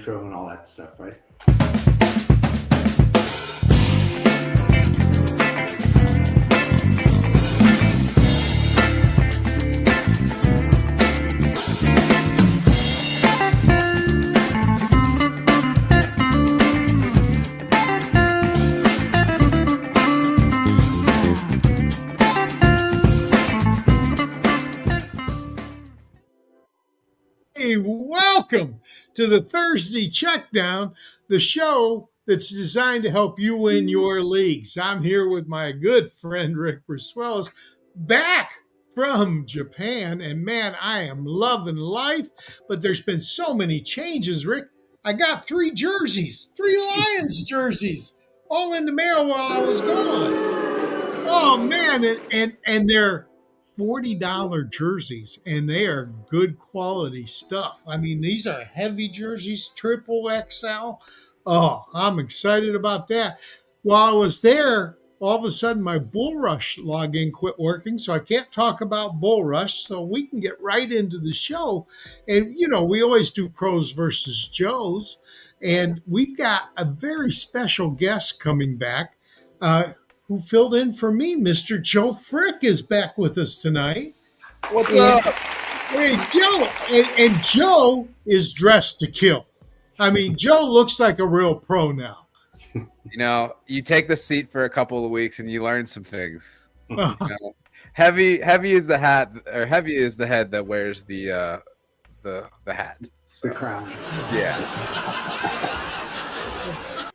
intro and all that stuff, right? Hey, welcome to the Thursday Checkdown, the show that's designed to help you win your leagues. I'm here with my good friend Rick Brasuelis, back from Japan, and man, I am loving life. But there's been so many changes, Rick. I got 3 jerseys, 3 Lions jerseys, all in the mail while I was gone. Oh man, and they're $40 jerseys, and they are good quality stuff. I mean, these are heavy jerseys, triple XL. Oh, I'm excited about that. While I was there, all of a sudden my Bull Rush login quit working, so I can't talk about Bull Rush. So we can get right into the show. And, you know, we always do pros versus Joes. And we've got a very special guest coming back. Who filled in for me. Mr. Joe Frick is back with us tonight. What's up? Hey, Joe. And Joe is dressed to kill. I mean, Joe looks like a real pro now. You know, you take the seat for a couple of weeks and you learn some things. You know, heavy is the hat, or heavy is the head that wears the hat. So, The crown. Yeah.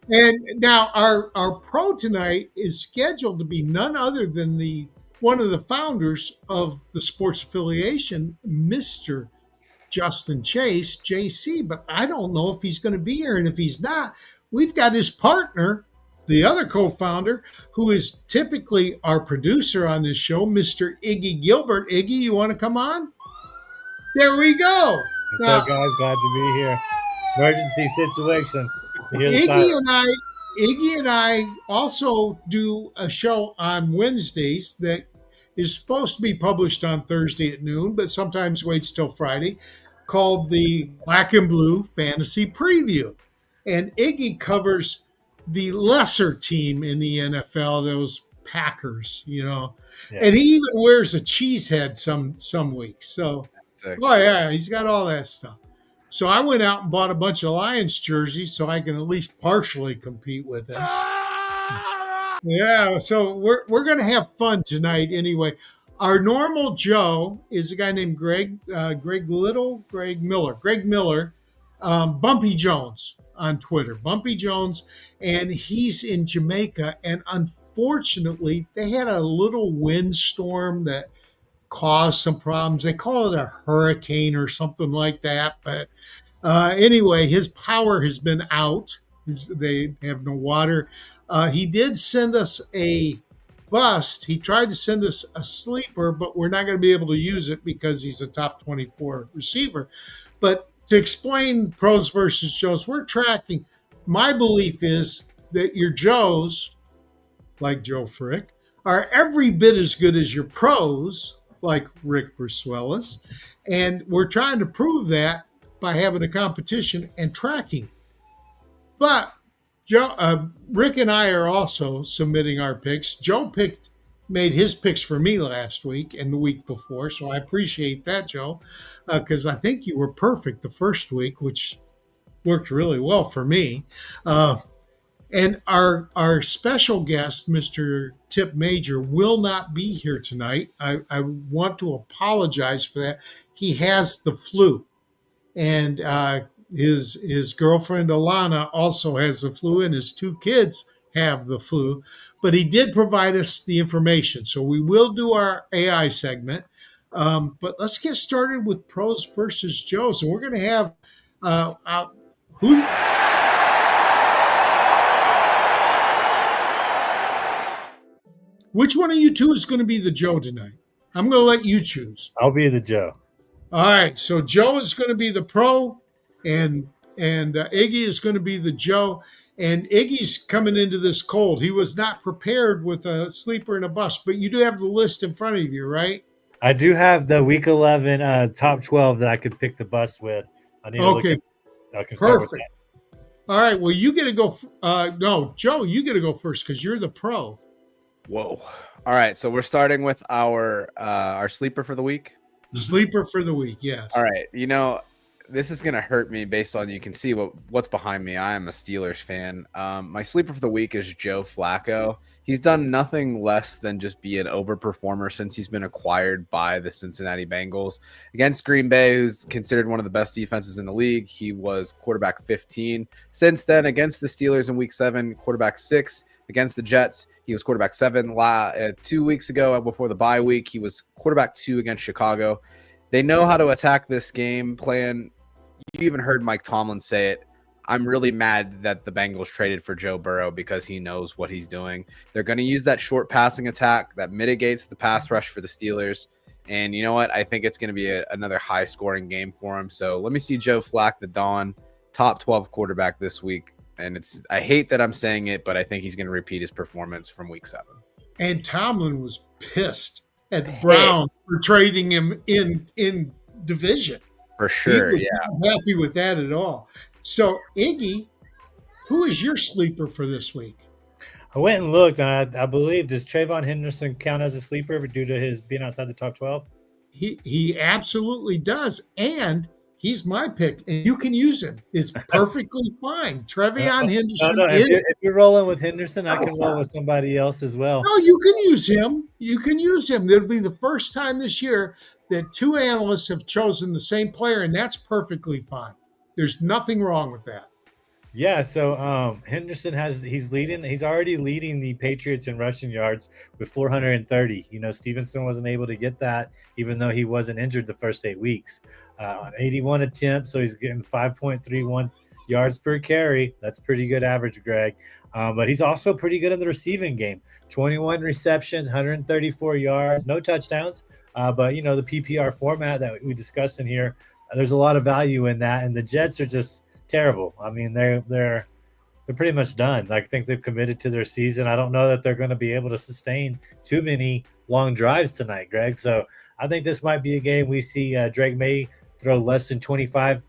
And now our pro tonight is scheduled to be none other than one of the founders of the sports affiliation, Mr. Justin Chase, JC. But I don't know if he's going to be here. And if he's not, we've got his partner, the other co-founder, who is typically our producer on this show, Mr. Iggy Gilbert. Iggy, you want to come on? There we go. What's up, guys? Glad to be here. Emergency situation. Iggy and I also do a show on Wednesdays that is supposed to be published on Thursday at noon, but sometimes waits till Friday, called the Black and Blue Fantasy Preview. And Iggy covers the lesser team in the NFL, those Packers, you know. Yeah. And he even wears a cheese head some weeks. So, oh yeah, he's got all that stuff. So I went out and bought a bunch of Lions jerseys so I can at least partially compete with them. Yeah, so we're going to have fun tonight anyway. Our normal Joe is a guy named Greg Miller, Bumpy Jones on Twitter, Bumpy Jones, and he's in Jamaica. And unfortunately, they had a little windstorm that caused some problems. They call it a hurricane or something like that. But anyway, his power has been out. They have no water. He did send us a bust. He tried to send us a sleeper, but we're not going to be able to use it because he's a top 24 receiver. But to explain pros versus Joes, we're tracking. My belief is that your Joes, like Joe Frick, are every bit as good as your pros, like Rick Brasuelis. And we're trying to prove that by having a competition and tracking. But Rick and I are also submitting our picks. Joe made his picks for me last week and the week before, so I appreciate that, Joe, because I think you were perfect the first week, which worked really well for me. And our special guest, Mr. Tipp Major, will not be here tonight. I want to apologize for that. He has the flu, and his girlfriend Alana also has the flu, and his 2 kids have the flu. But he did provide us the information, so we will do our AI segment. But let's get started with pros versus Joes, and we're going to have who. Which one of you 2 is going to be the Joe tonight? I'm going to let you choose. I'll be the Joe. All right. So Joe is going to be the pro, and Iggy is going to be the Joe. And Iggy's coming into this cold. He was not prepared with a sleeper and a bust, but you do have the list in front of you, right? I do have the Week 11 top 12 that I could pick the bust with. I need to look at I can start with Perfect. All right. Well, you get to go. No, Joe, you get to go first because you're the pro. Whoa. All right. So we're starting with our sleeper for the week. Sleeper for the week. Yes. All right. This is gonna hurt me based on you can see what's behind me. I am a Steelers fan. My sleeper for the week is Joe Flacco. He's done nothing less than just be an overperformer since he's been acquired by the Cincinnati Bengals. Against Green Bay, who's considered one of the best defenses in the league, he was quarterback 15. Since then, against the Steelers in Week 7, quarterback 6. Against the Jets, he was quarterback 7. 2 weeks ago, before the bye week, he was quarterback 2 against Chicago. They know how to attack this game plan. You even heard Mike Tomlin say it. I'm really mad that the Bengals traded for Joe Burrow because he knows what he's doing. They're going to use that short passing attack that mitigates the pass rush for the Steelers. And you know what? I think it's going to be another high-scoring game for him. So let me see Joe Flacco, the Dawn, top 12 quarterback this week. And I hate that I'm saying it, but I think he's going to repeat his performance from Week 7. And Tomlin was pissed at the Browns for trading him in division. For sure, he was not happy with that at all. So, Iggy, who is your sleeper for this week? I went and looked, and I believe, does Trayvon Henderson count as a sleeper due to his being outside the top 12? He absolutely does, and he's my pick, and you can use him. It's perfectly fine. Trevion Henderson. No, if you're rolling with Henderson, I can roll with somebody else as well. No, you can use him. You can use him. It'll be the first time this year that two analysts have chosen the same player, and that's perfectly fine. There's nothing wrong with that. Yeah, so Henderson he's already leading the Patriots in rushing yards with 430. Stevenson wasn't able to get that, even though he wasn't injured the first 8 weeks. 81 attempts, so he's getting 5.31 yards per carry. That's pretty good average, Greg. But he's also pretty good in the receiving game. 21 receptions, 134 yards, no touchdowns. But the PPR format that we discussed in here, there's a lot of value in that. And the Jets are just terrible. I mean, they're pretty much done. I think they've committed to their season. I don't know that they're going to be able to sustain too many long drives tonight, Greg. So I think this might be a game we see Drake May throw less than 25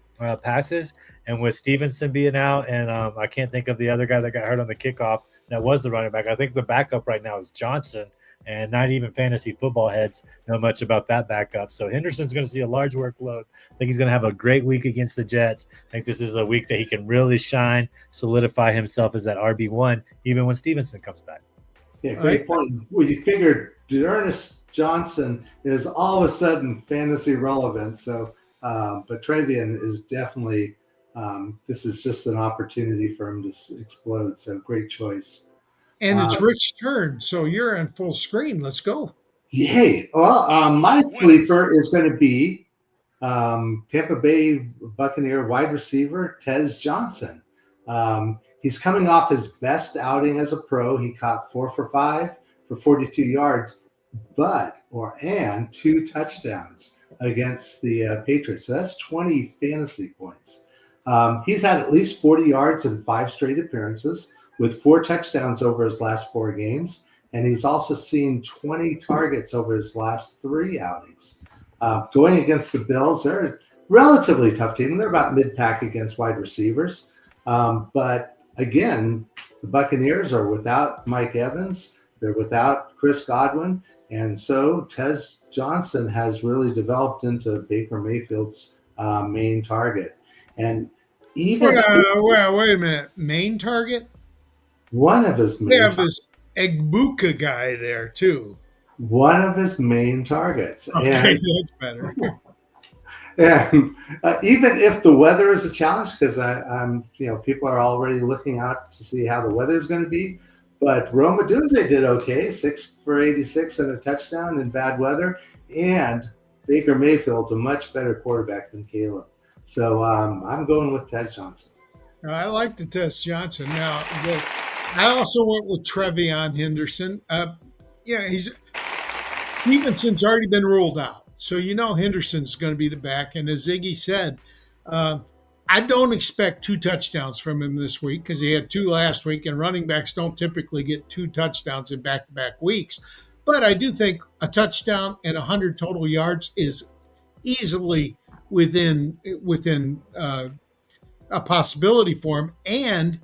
passes. And with Stevenson being out, and I can't think of the other guy that got hurt on the kickoff that was the running back. I think the backup right now is Johnson, and not even fantasy football heads know much about that backup. So Henderson's going to see a large workload. I think he's going to have a great week against the Jets. I think this is a week that he can really shine, solidify himself as that RB1, even when Stevenson comes back. Yeah, great point. Well, you figured D'Ernest Johnson is all of a sudden fantasy relevant. So, but Trevion is definitely this is just an opportunity for him to explode. So, great choice. And it's Rick's turn, so you're on full screen. Let's go. Yay! Well, my sleeper is going to be Tampa Bay Buccaneer wide receiver Tez Johnson. He's coming off his best outing as a pro. He caught 4 for 5 for 42 yards, and 2 touchdowns against the Patriots. So that's 20 fantasy points. He's had at least 40 yards in 5 straight appearances, with 4 touchdowns over his last 4 games. And he's also seen 20 targets over his last 3 outings. Going against the Bills, they're a relatively tough team. They're about mid-pack against wide receivers. But again, the Buccaneers are without Mike Evans. They're without Chris Godwin. And so Tez Johnson has really developed into Baker Mayfield's main target. And even wait a minute. Main target? One of his main They have this Egbuka guy there too. One of his main targets. Okay, and, that's better. And even if the weather is a challenge, because I'm people are already looking out to see how the weather is going to be. But Rome Odunze did okay, 6 for 86 and a touchdown in bad weather. And Baker Mayfield's a much better quarterback than Caleb. So I'm going with Tez Johnson. I like the Tez Johnson. Now, I also went with Trevion Henderson. Stevenson's already been ruled out. So Henderson's going to be the back. And as Iggy said, I don't expect 2 touchdowns from him this week because he had 2 last week, and running backs don't typically get 2 touchdowns in back-to-back weeks. But I do think a touchdown and 100 total yards is easily within a possibility for him. And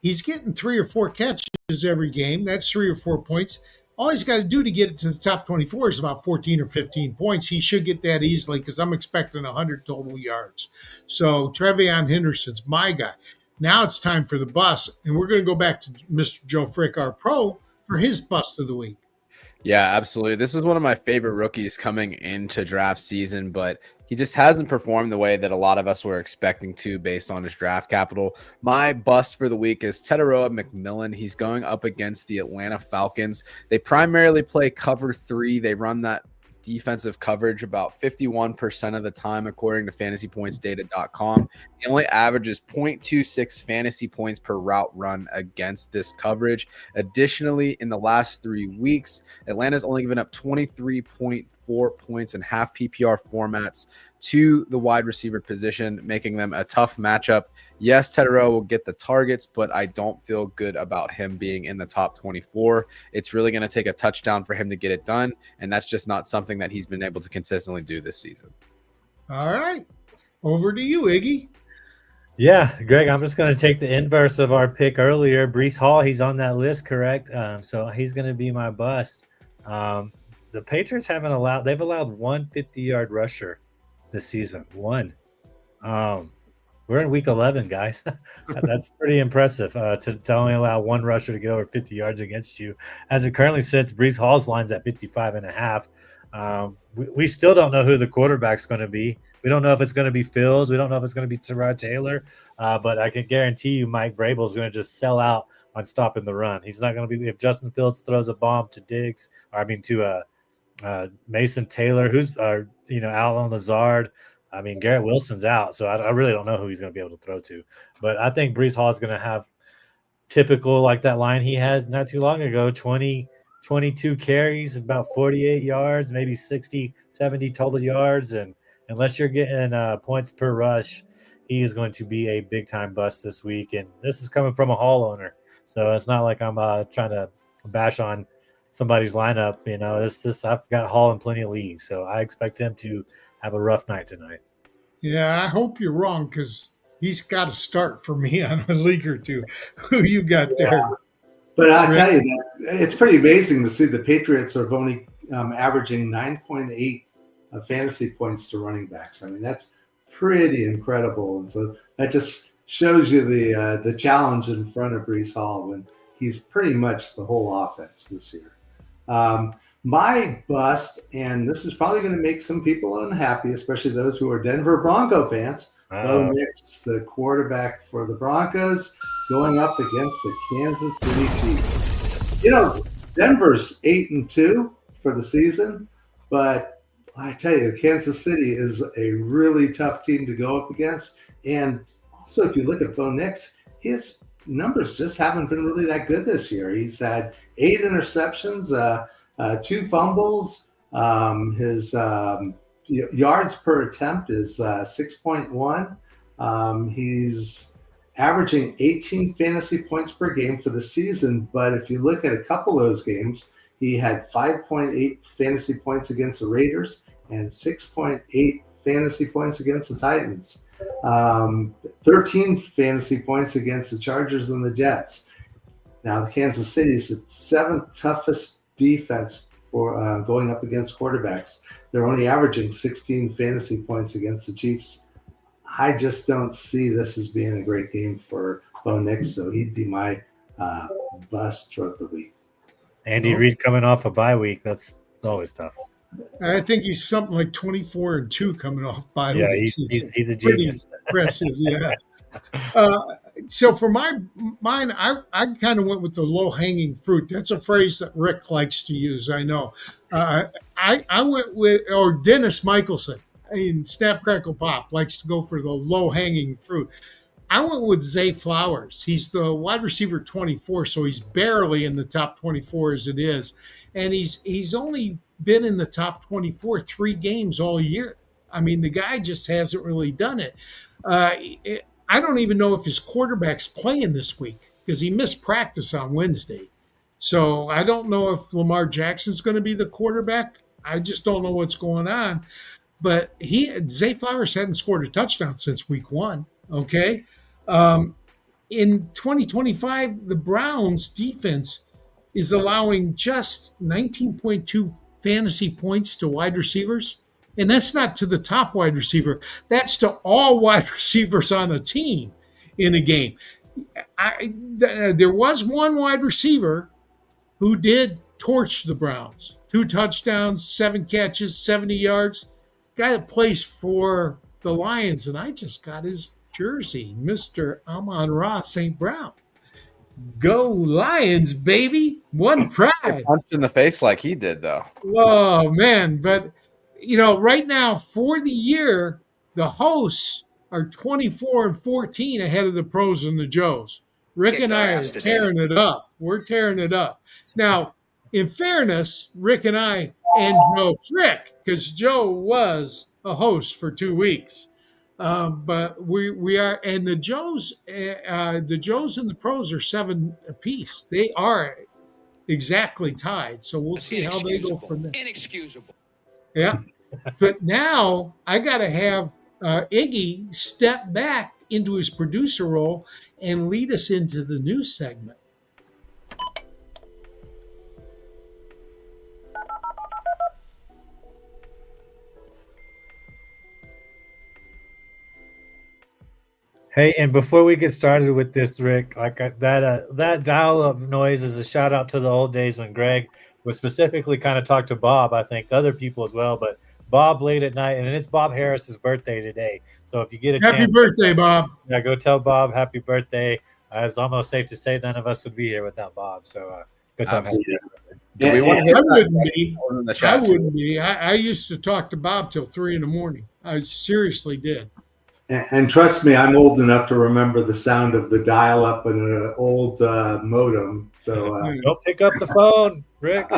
he's getting 3 or 4 catches every game. That's 3 or 4 points. All he's got to do to get it to the top 24 is about 14 or 15 points. He should get that easily because I'm expecting 100 total yards. So Trevion Henderson's my guy. Now it's time for the bust, and we're going to go back to Mr. Joe Frick, our pro, for his bust of the week. Yeah, absolutely. This was one of my favorite rookies coming into draft season, but he just hasn't performed the way that a lot of us were expecting to based on his draft capital. My bust for the week is Teteroa McMillan. He's going up against the Atlanta Falcons. They primarily play cover 3. They run that defensive coverage about 51% of the time, according to fantasypointsdata.com. He only averages 0.26 fantasy points per route run against this coverage. Additionally, in the last 3 weeks, Atlanta's only given up 23.4 points in half PPR formats to the wide receiver position, making them a tough matchup. Yes, Teteroa will get the targets, but I don't feel good about him being in the top 24. It's really going to take a touchdown for him to get it done, and that's just not something that he's been able to consistently do this season. All right. Over to you, Iggy. Yeah, Greg, I'm just going to take the inverse of our pick earlier. Breece Hall, he's on that list, correct? So he's going to be my bust. The Patriots they've allowed one 50-yard rusher this season. One. We're in week 11, guys. That's pretty impressive to only allow one rusher to get over 50 yards against you. As it currently sits, Breece Hall's line's at 55.5. We still don't know who the quarterback's going to be. We don't know if it's going to be Fields. We don't know if it's going to be Tyrod Taylor. But I can guarantee you Mike Vrabel is going to just sell out on stopping the run. He's not going to be – if Justin Fields throws a bomb to Diggs – to Mason Taylor, who's Alan Lazard. I mean, Garrett Wilson's out, so I really don't know who he's going to be able to throw to. But I think Breece Hall is going to have typical like that line he had not too long ago, 22 carries, about 48 yards, maybe 60, 70 total yards. And unless you're getting points per rush, he is going to be a big-time bust this week. And this is coming from a Hall owner, so it's not like I'm trying to bash on somebody's lineup. I've got Hall in plenty of leagues, so I expect him to have a rough night tonight. Yeah, I hope you're wrong because he's got to start for me on a league or two. Who you got there? But I'll tell you that it's pretty amazing to see the Patriots are only averaging 9.8 fantasy points to running backs. I mean, that's pretty incredible. And so that just shows you the challenge in front of Breece Hall when he's pretty much the whole offense this year. My bust, and this is probably going to make some people unhappy, especially those who are Denver Bronco fans. Bo Nix, the quarterback for the Broncos, going up against the Kansas City Chiefs. Denver's 8-2 for the season, but I tell you, Kansas City is a really tough team to go up against. And also, if you look at Bo Nix, his numbers just haven't been really that good this year. He's had 8 interceptions, 2 fumbles. His yards per attempt is 6.1. He's averaging 18 fantasy points per game for the season. But if you look at a couple of those games, he had 5.8 fantasy points against the Raiders and 6.8 fantasy points against the Titans. 13 fantasy points against the Chargers and the Jets. Now, the Kansas City is the 7th toughest defense for going up against quarterbacks. They're only averaging 16 fantasy points against the Chiefs. I just don't see this as being a great game for Bo Nix, so he'd be my bust throughout the week. Andy Reid coming off a bye week, it's always tough. I think he's something like 24-2 coming off bye week. Yeah, he's a genius. Impressive, yeah. So for mine, I kind of went with the low-hanging fruit. That's a phrase that Rick likes to use, I know. I went with, or Dennis Michelson in Snap, Crackle, Pop likes to go for the low-hanging fruit. I went with Zay Flowers. He's the wide receiver 24, so he's barely in the top 24 as it is. And he's only been in the top 24 3 games all year. I mean, the guy just hasn't really done it. I don't even know if his quarterback's playing this week because he missed practice on Wednesday. So I don't know if Lamar Jackson's going to be the quarterback. I just don't know what's going on. But Zay Flowers hadn't scored a touchdown since week 1. Okay. In 2025, the Browns defense is allowing just 19.2 fantasy points to wide receivers. And that's not to the top wide receiver, that's to all wide receivers on a team in a game. There was one wide receiver who did torch the Browns. 2 touchdowns, 7 catches, 70 yards. Guy that plays for the Lions, and I just got his jersey, Mr. Amon-Ra St. Brown. Go Lions, baby. One pride. Punched in the face like he did, though. Oh, man. But, right now for the year, the hosts are 24-14 ahead of the pros and the Joes. Rick and I are tearing it up. We're tearing it up. Now, in fairness, Rick and I and Joe Frick, because Joe was a host for 2 weeks. But we are, and the Joes and the pros are 7 apiece. They are exactly tied. So we'll see how they go from there. Inexcusable. Yeah. But now I got to have Iggy step back into his producer role and lead us into the news segment. Hey, and before we get started with this, Rick, that dial-up noise is a shout out to the old days when Greg was specifically kind of talked to Bob. I think other people as well, but Bob late at night, and it's Bob Harris's birthday today. So if you get a Happy chance, birthday, Bob! Yeah, go tell Bob happy birthday. It's almost safe to say none of us would be here without Bob. So go tell him. Do we want to hit I that wouldn't be. in the I chat? too? wouldn't be. I used to talk to Bob till 3 a.m. I seriously did. And trust me, I'm old enough to remember the sound of the dial-up in an old modem. So, Don't pick up the phone, Rick.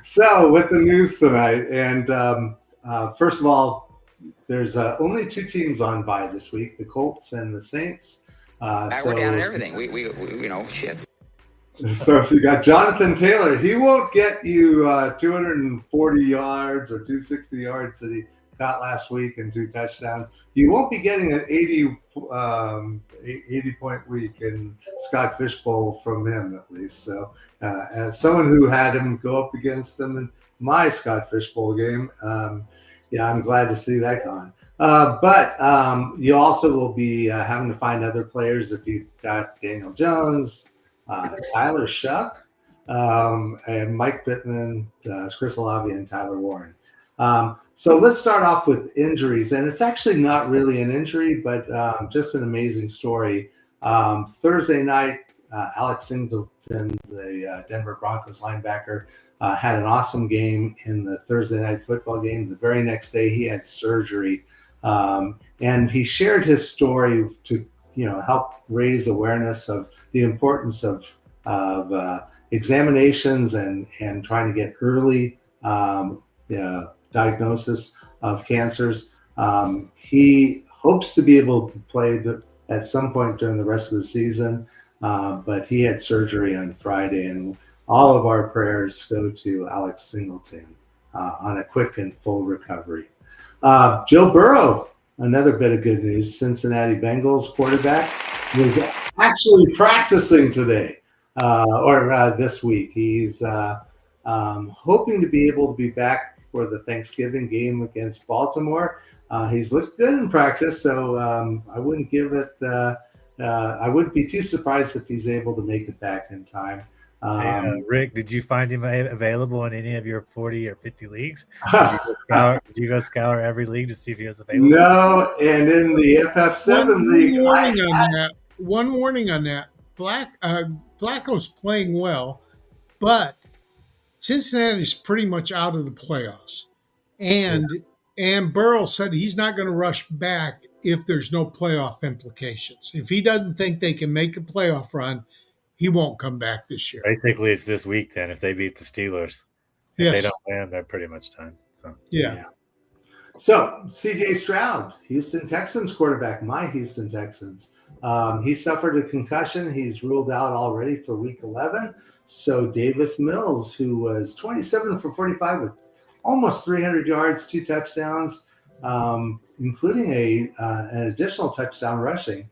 so with the news tonight, and first of all, there's only 2 teams on bye this week: the Colts and the Saints. We're down everything. We shit. So if you got Jonathan Taylor, he won't get you 240 yards or 260 yards that he got last week and 2 touchdowns. You won't be getting an 80 point week in Scott Fishbowl from him, at least. So as someone who had him go up against him in my Scott Fishbowl game, yeah, I'm glad to see that gone. But you also will be having to find other players if you've got Daniel Jones, Tyler Shuck, and Mike Pittman, Chris Olave, and Tyler Warren. So let's start off with injuries, and it's actually not really an injury, but just an amazing story. Thursday night, Alex Singleton, the Denver Broncos linebacker, had an awesome game in the Thursday night football game. The very next day, he had surgery, and he shared his story to help raise awareness of the importance of examinations and trying to get early diagnosis of cancers. He hopes to be able to play at some point during the rest of the season, but he had surgery on Friday, and all of our prayers go to Alex Singleton on a quick and full recovery. Joe Burrow, another bit of good news. Cincinnati Bengals quarterback was actually practicing today or this week. He's hoping to be able to be back for the Thanksgiving game against Baltimore. He's looked good in practice, so I wouldn't I wouldn't be too surprised if he's able to make it back in time. Rick, did you find him available in any of your 40 or 50 leagues? Did you go scour every league to see if he was available? No, and in the FF7 league, one warning on that. Flacco's playing well, but Cincinnati's pretty much out of the playoffs. And Burrow said he's not going to rush back if there's no playoff implications. If he doesn't think they can make a playoff run, he won't come back this year. Basically, it's this week then if they beat the Steelers. If they don't win, they're pretty much done. So. Yeah. So, C.J. Stroud, Houston Texans quarterback, my Houston Texans. He suffered a concussion. He's ruled out already for week 11. So Davis Mills, who was 27 for 45 with almost 300 yards, 2 touchdowns, including an additional touchdown rushing.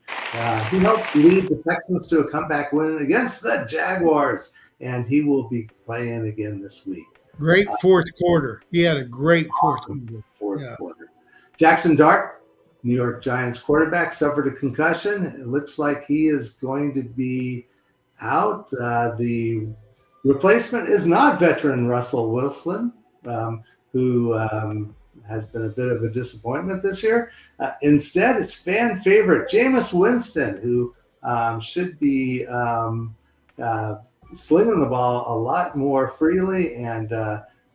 He helped lead the Texans to a comeback win against the Jaguars, and he will be playing again this week. Great fourth quarter. He had a great fourth quarter. Jackson Dart, New York Giants quarterback, suffered a concussion. It looks like he is going to be out. The replacement is not veteran Russell Wilson, who has been a bit of a disappointment this year. Instead, it's fan favorite Jameis Winston, who should be slinging the ball a lot more freely, and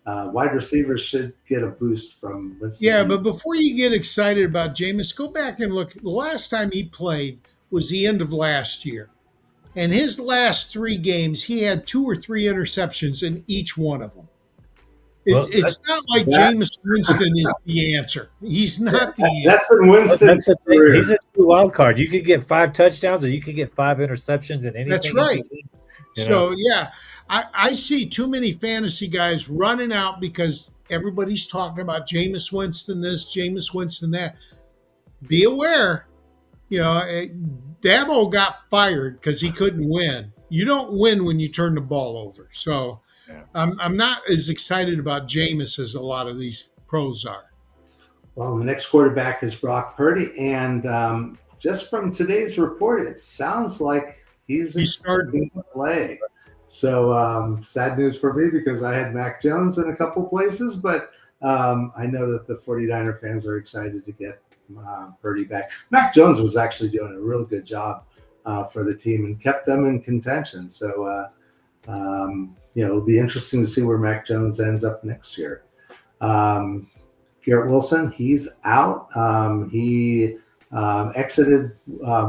wide receivers should get a boost from Winston. Yeah, but before you get excited about Jameis, go back and look. The last time he played was the end of last year. And his last 3 games, he had 2 or 3 interceptions in each one of them. It's not like Jameis Winston is the answer. He's not the answer. That's been Winston's career. He's a true wild card. You could get 5 touchdowns or you could get 5 interceptions in anything. That's right. So, yeah, I see too many fantasy guys running out because everybody's talking about Jameis Winston this, Jameis Winston that. Be aware, Dabo got fired because he couldn't win. You don't win when you turn the ball over. So I'm not as excited about Jameis as a lot of these pros are. Well, the next quarterback is Brock Purdy, and just from today's report, it sounds like he's starting to play. So sad news for me because I had Mac Jones in a couple places, but I know that the 49er fans are excited to get Purdy back. Mac Jones was actually doing a real good job for the team and kept them in contention. So, it'll be interesting to see where Mac Jones ends up next year. Garrett Wilson, he's out. He exited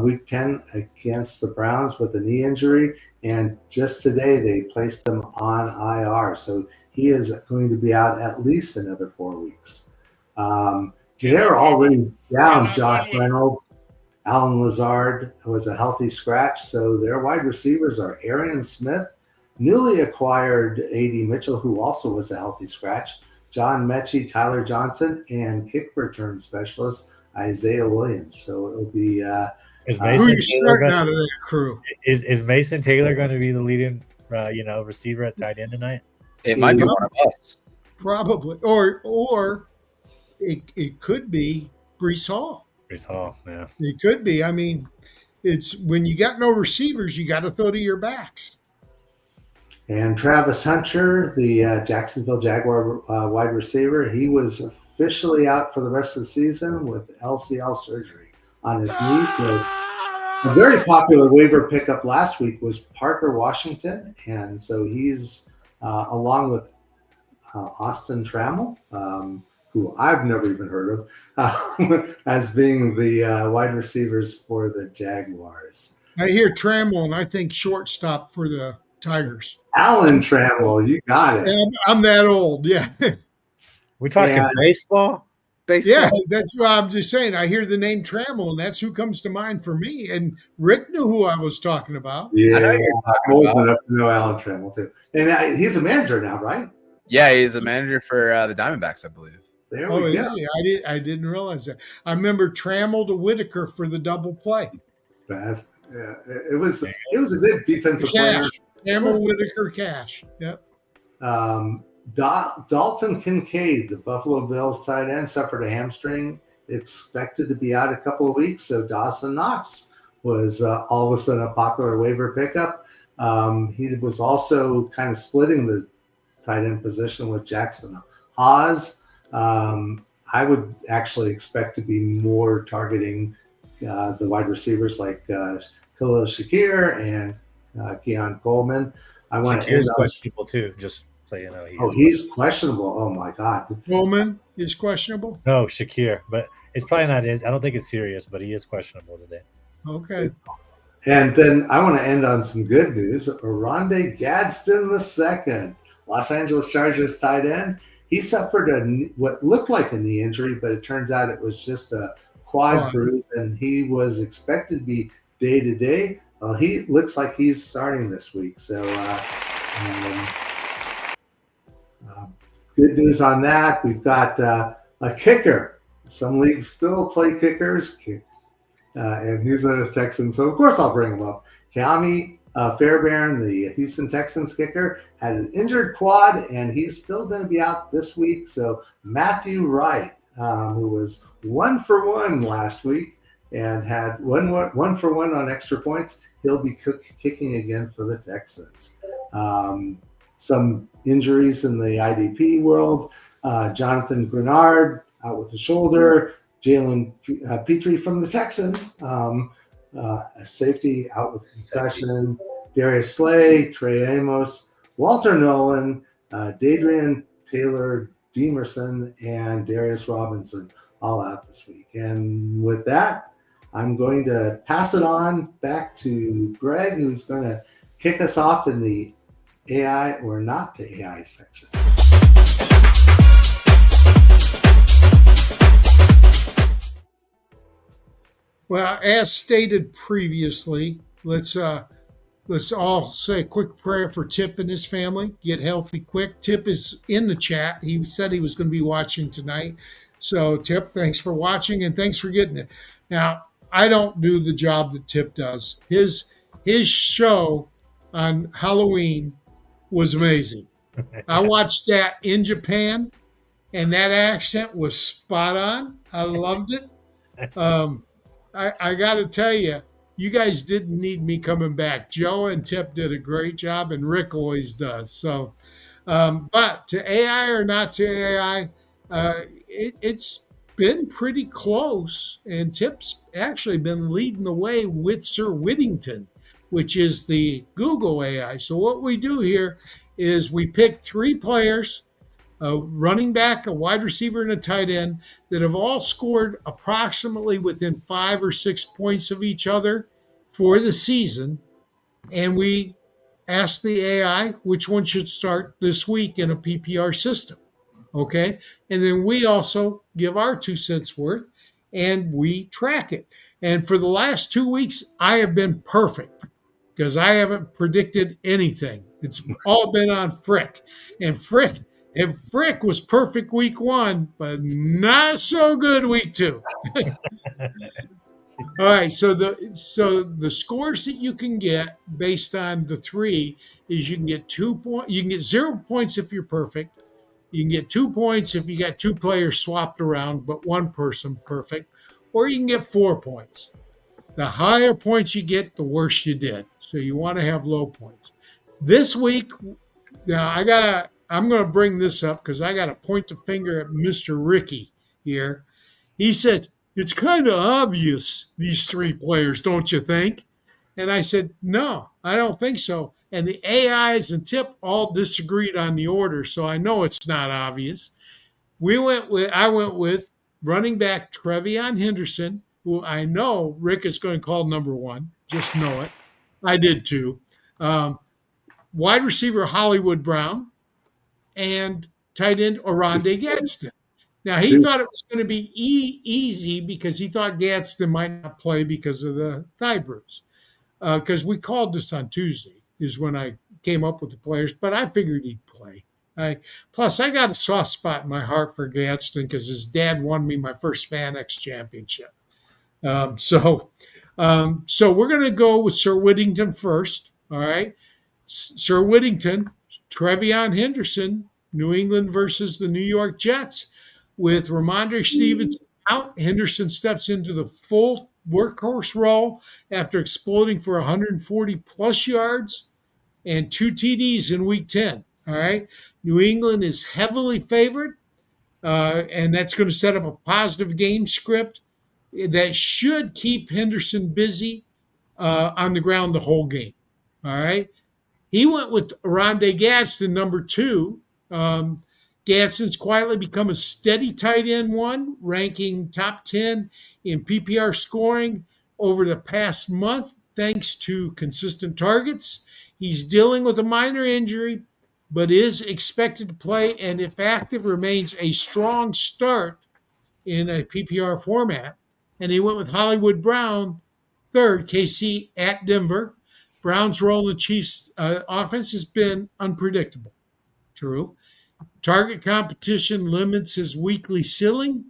Week 10 against the Browns with a knee injury, and just today they placed him on IR. So he is going to be out at least another 4 weeks. They're already down Josh Reynolds. Alan Lazard was a healthy scratch, so their wide receivers are Arian Smith, newly acquired A.D. Mitchell, who also was a healthy scratch, John Mechie, Tyler Johnson, and kick return specialist Isaiah Williams. So it'll be is Mason Taylor out of that crew? Is Mason Taylor going to be the leading receiver at tight end tonight? It might be one of us. Probably, or it could be Breece Hall. Breece Hall, yeah. It could be. I mean, it's when you got no receivers, you got to throw to your backs. And Travis Hunter, the Jacksonville Jaguar wide receiver, he was officially out for the rest of the season with LCL surgery on his knee. So a very popular waiver pickup last week was Parker Washington. And so he's along with Austin Trammell, who I've never even heard of, as being the wide receivers for the Jaguars. I hear Trammell, and I think shortstop for the Tigers. Alan Trammell, you got it. Yeah, I'm that old, yeah. We talking baseball? Yeah, that's what I'm just saying. I hear the name Trammell, and that's who comes to mind for me. And Rick knew who I was talking about. Yeah, I'm old enough to know Alan Trammell, too. And he's a manager now, right? Yeah, he's a manager for the Diamondbacks, I believe. There we go. I didn't realize that. I remember Trammell to Whitaker for the double play. It was a good defensive player. Trammell, Whitaker, Cash. Yep. Dalton Kincaid, the Buffalo Bills tight end, suffered a hamstring. Expected to be out a couple of weeks. So Dawson Knox was all of a sudden a popular waiver pickup. He was also kind of splitting the tight end position with Jackson Haas. I would actually expect to be more targeting the wide receivers like Khalil Shakir and Keon Coleman. I want to end questionable too, just so you know. He's questionable. Oh my God. Coleman is questionable? No, Shakir, but it's probably not his. I don't think it's serious, but he is questionable today. Okay. And then I want to end on some good news. Oronde Gadsden II, Los Angeles Chargers tight end. He suffered what looked like a knee injury, but it turns out it was just a quad bruise, and he was expected to be day-to-day. Well, he looks like he's starting this week. So good news on that. We've got a kicker, some leagues still play kickers, and he's a Texan, so of course I'll bring him up. Kami Fairbairn, the Houston Texans kicker, had an injured quad, and he's still going to be out this week. So Matthew Wright, who was 1-for-1 last week and had one for one on extra points, he'll be kicking again for the Texans. Some injuries in the IDP world. Jonathan Grenard out with the shoulder. Jalen Petrie from the Texans, a safety out with concussion. Darius Slay, Trey Amos, Walter Nolan, Dadrian Taylor Demerson, and Darius Robinson all out this week. And with that, I'm going to pass it on back to Greg, who's going to kick us off in the AI or not to AI section. Well, as stated previously, let's all say a quick prayer for Tipp and his family. Get healthy quick. Tipp is in the chat. He said he was going to be watching tonight. So, Tipp, thanks for watching and thanks for getting it. Now, I don't do the job that Tipp does. His show on Halloween was amazing. I watched that in Japan, and that accent was spot on. I loved it. I got to tell you, you guys didn't need me coming back. Joe and Tipp did a great job, and Rick always does. So, but to AI or not to AI, it's been pretty close, and Tipp's actually been leading the way with Sir Whittington, which is the Google AI. So what we do here is we pick 3 players, a running back, a wide receiver, and a tight end that have all scored approximately within 5 or 6 points of each other for the season. And we ask the AI which one should start this week in a PPR system. Okay. And then we also give our 2 cents worth and we track it. And for the last 2 weeks, I have been perfect because I haven't predicted anything. It's all been on Frick. And Frick was perfect week 1, but not so good week 2. All right, so the scores that you can get based on the 3 is you can get 2 points. You can get 0 points if you're perfect. You can get 2 points if you got 2 players swapped around, but 1 person perfect, or you can get 4 points. The higher points you get, the worse you did. So you want to have low points. This week, now I'm going to bring this up because I got to point the finger at Mr. Ricky here. He said, it's kind of obvious, these 3 players, don't you think? And I said, no, I don't think so. And the AIs and Tipp all disagreed on the order, so I know it's not obvious. I went with running back Trevion Henderson, who I know Rick is going to call number 1. Just know it. I did too. Wide receiver Hollywood Brown, and tight end Oronde Gadsden. Now, he thought it was going to be easy because he thought Gadsden might not play because of the thigh bruise. Because we called this on Tuesday is when I came up with the players, but I figured he'd play. Plus, I got a soft spot in my heart for Gadsden because his dad won me my first FanX championship. So we're going to go with Sir Whittington first. All right. Sir Whittington, Trevion Henderson, New England versus the New York Jets. With Ramondre Stevenson out, Henderson steps into the full workhorse role after exploding for 140-plus yards and 2 TDs in Week 10. All right. New England is heavily favored, and that's going to set up a positive game script that should keep Henderson busy on the ground the whole game. All right. He went with Oronde Gadsden, number 2. Gadsden's quietly become a steady tight end 1, ranking top 10 in PPR scoring over the past month, thanks to consistent targets. He's dealing with a minor injury, but is expected to play, and if active, remains a strong start in a PPR format. And he went with Hollywood Brown, 3rd, KC at Denver. Brown's role in the Chiefs' offense has been unpredictable. True. Target competition limits his weekly ceiling,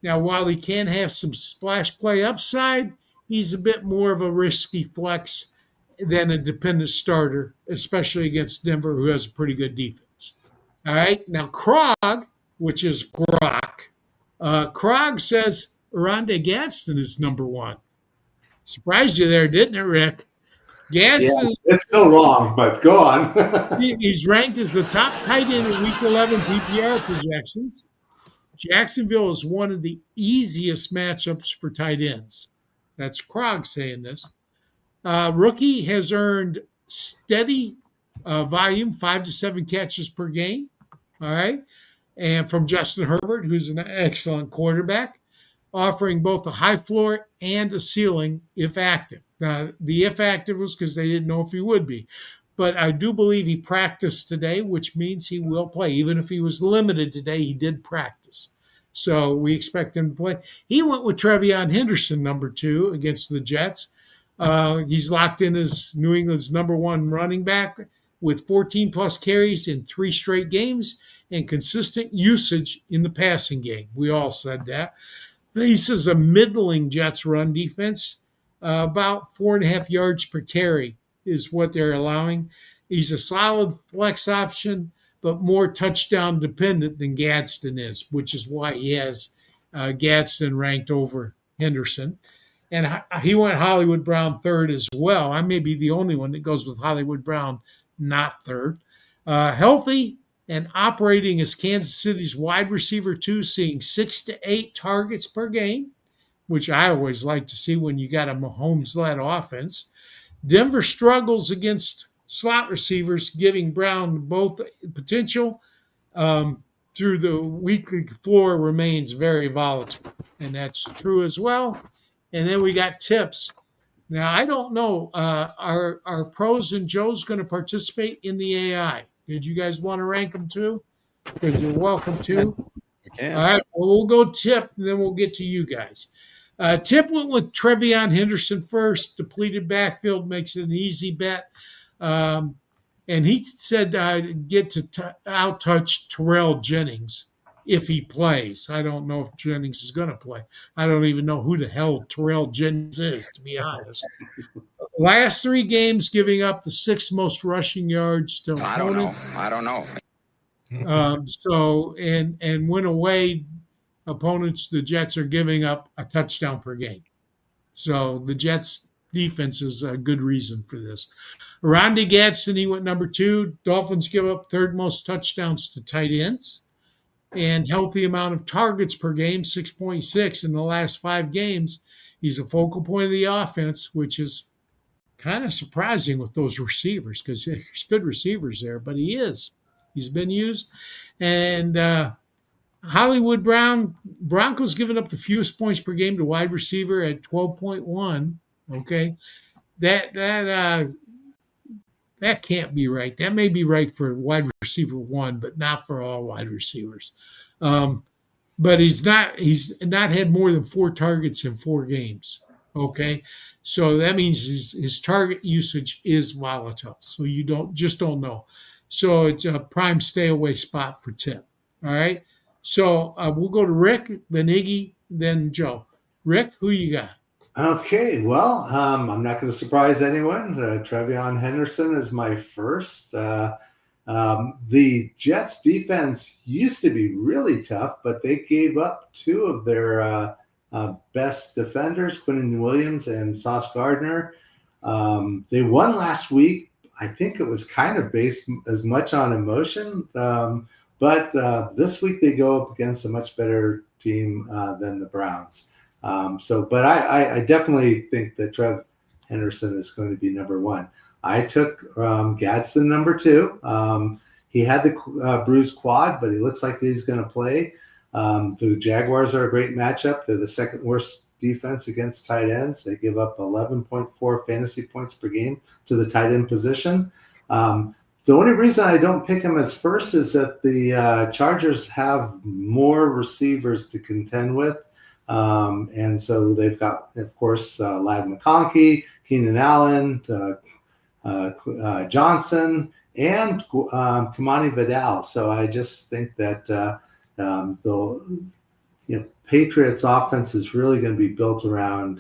Now, while he can have some splash play upside, he's a bit more of a risky flex than a dependent starter, especially against Denver, who has a pretty good defense. All right. Now, Krog, which is Grok, Krog says Rondé Gadsden is number one. Surprised you there, didn't it, Rick? Gadsden, Yeah, it's still wrong, but go on. he's ranked as the top tight end in Week 11 PPR projections. Jacksonville is one of the easiest matchups for tight ends. That's Krog saying this. Rookie has earned steady volume, 5 to 7 catches per game. All right. And from Justin Herbert, who's an excellent quarterback, offering both a high floor and a ceiling if active. Now, the if active was because they didn't know if he would be. But I do believe he practiced today, which means he will play. Even if he was limited today, he did practice. So we expect him to play. He went with Trevion Henderson, number 2, against the Jets. He's locked in as New England's number 1 running back with 14-plus carries in 3 straight games and consistent usage in the passing game. We all said that. Faces a middling Jets run defense, about 4.5 yards per carry is what they're allowing. He's a solid flex option, but more touchdown dependent than Gadsden is, which is why he has Gadsden ranked over Henderson. And he went Hollywood Brown third as well. I may be the only one that goes with Hollywood Brown, not third. Healthy and operating as Kansas City's wide receiver 2, seeing 6 to 8 targets per game, which I always like to see when you got a Mahomes-led offense. Denver struggles against slot receivers, giving Brown both potential through the weekly floor remains very volatile, and that's true as well. And then we got tips. Now, I don't know. Are Pros and Joe's going to participate in the AI? Did you guys want to rank them too? Because you're welcome to. We can. All right. Well, we'll go Tip, and then we'll get to you guys. Tip went with Trevion Henderson first. Depleted backfield makes it an easy bet. And he said get to out-touch Terrell Jennings if he plays. I don't know if Jennings is going to play. I don't even know who the hell Terrell Jennings is, to be honest. Last 3 games giving up the 6th most rushing yards to opponents. I don't know. So when away, opponents, the Jets are giving up a touchdown per game. So the Jets defense is a good reason for this. Rondé Gadsden, he went number 2. Dolphins give up 3rd most touchdowns to tight ends. And healthy amount of targets per game, 6.6 in the last 5 games. He's a focal point of the offense, which is kind of surprising with those receivers because there's good receivers there, but he is. He's been used. And Hollywood Brown, Broncos giving up the fewest points per game to wide receiver at 12.1. Okay. That can't be right. That may be right for wide receiver 1, but not for all wide receivers. But he's not had more than 4 targets in 4 games. Okay. So that means his target usage is volatile. So you don't know. So it's a prime stay away spot for Tip. All right. So we'll go to Rick, then Iggy, then Joe. Rick, who you got? Okay, well, I'm not going to surprise anyone. Trevion Henderson is my first. The Jets defense used to be really tough, but they gave up 2 of their best defenders, Quinnen Williams and Sauce Gardner. They won last week. I think it was kind of based as much on emotion, but this week they go up against a much better team than the Browns. But I definitely think that Trev Henderson is going to be number 1. I took Gadsden number 2. He had the bruised quad, but he looks like he's going to play. The Jaguars are a great matchup. They're the 2nd worst defense against tight ends. They give up 11.4 fantasy points per game to the tight end position. The only reason I don't pick him as first is that the Chargers have more receivers to contend with. And so they've got, of course, Ladd McConkey, Keenan Allen, Johnson, and Kamani Vidal. So I just think that they'll Patriots offense is really going to be built around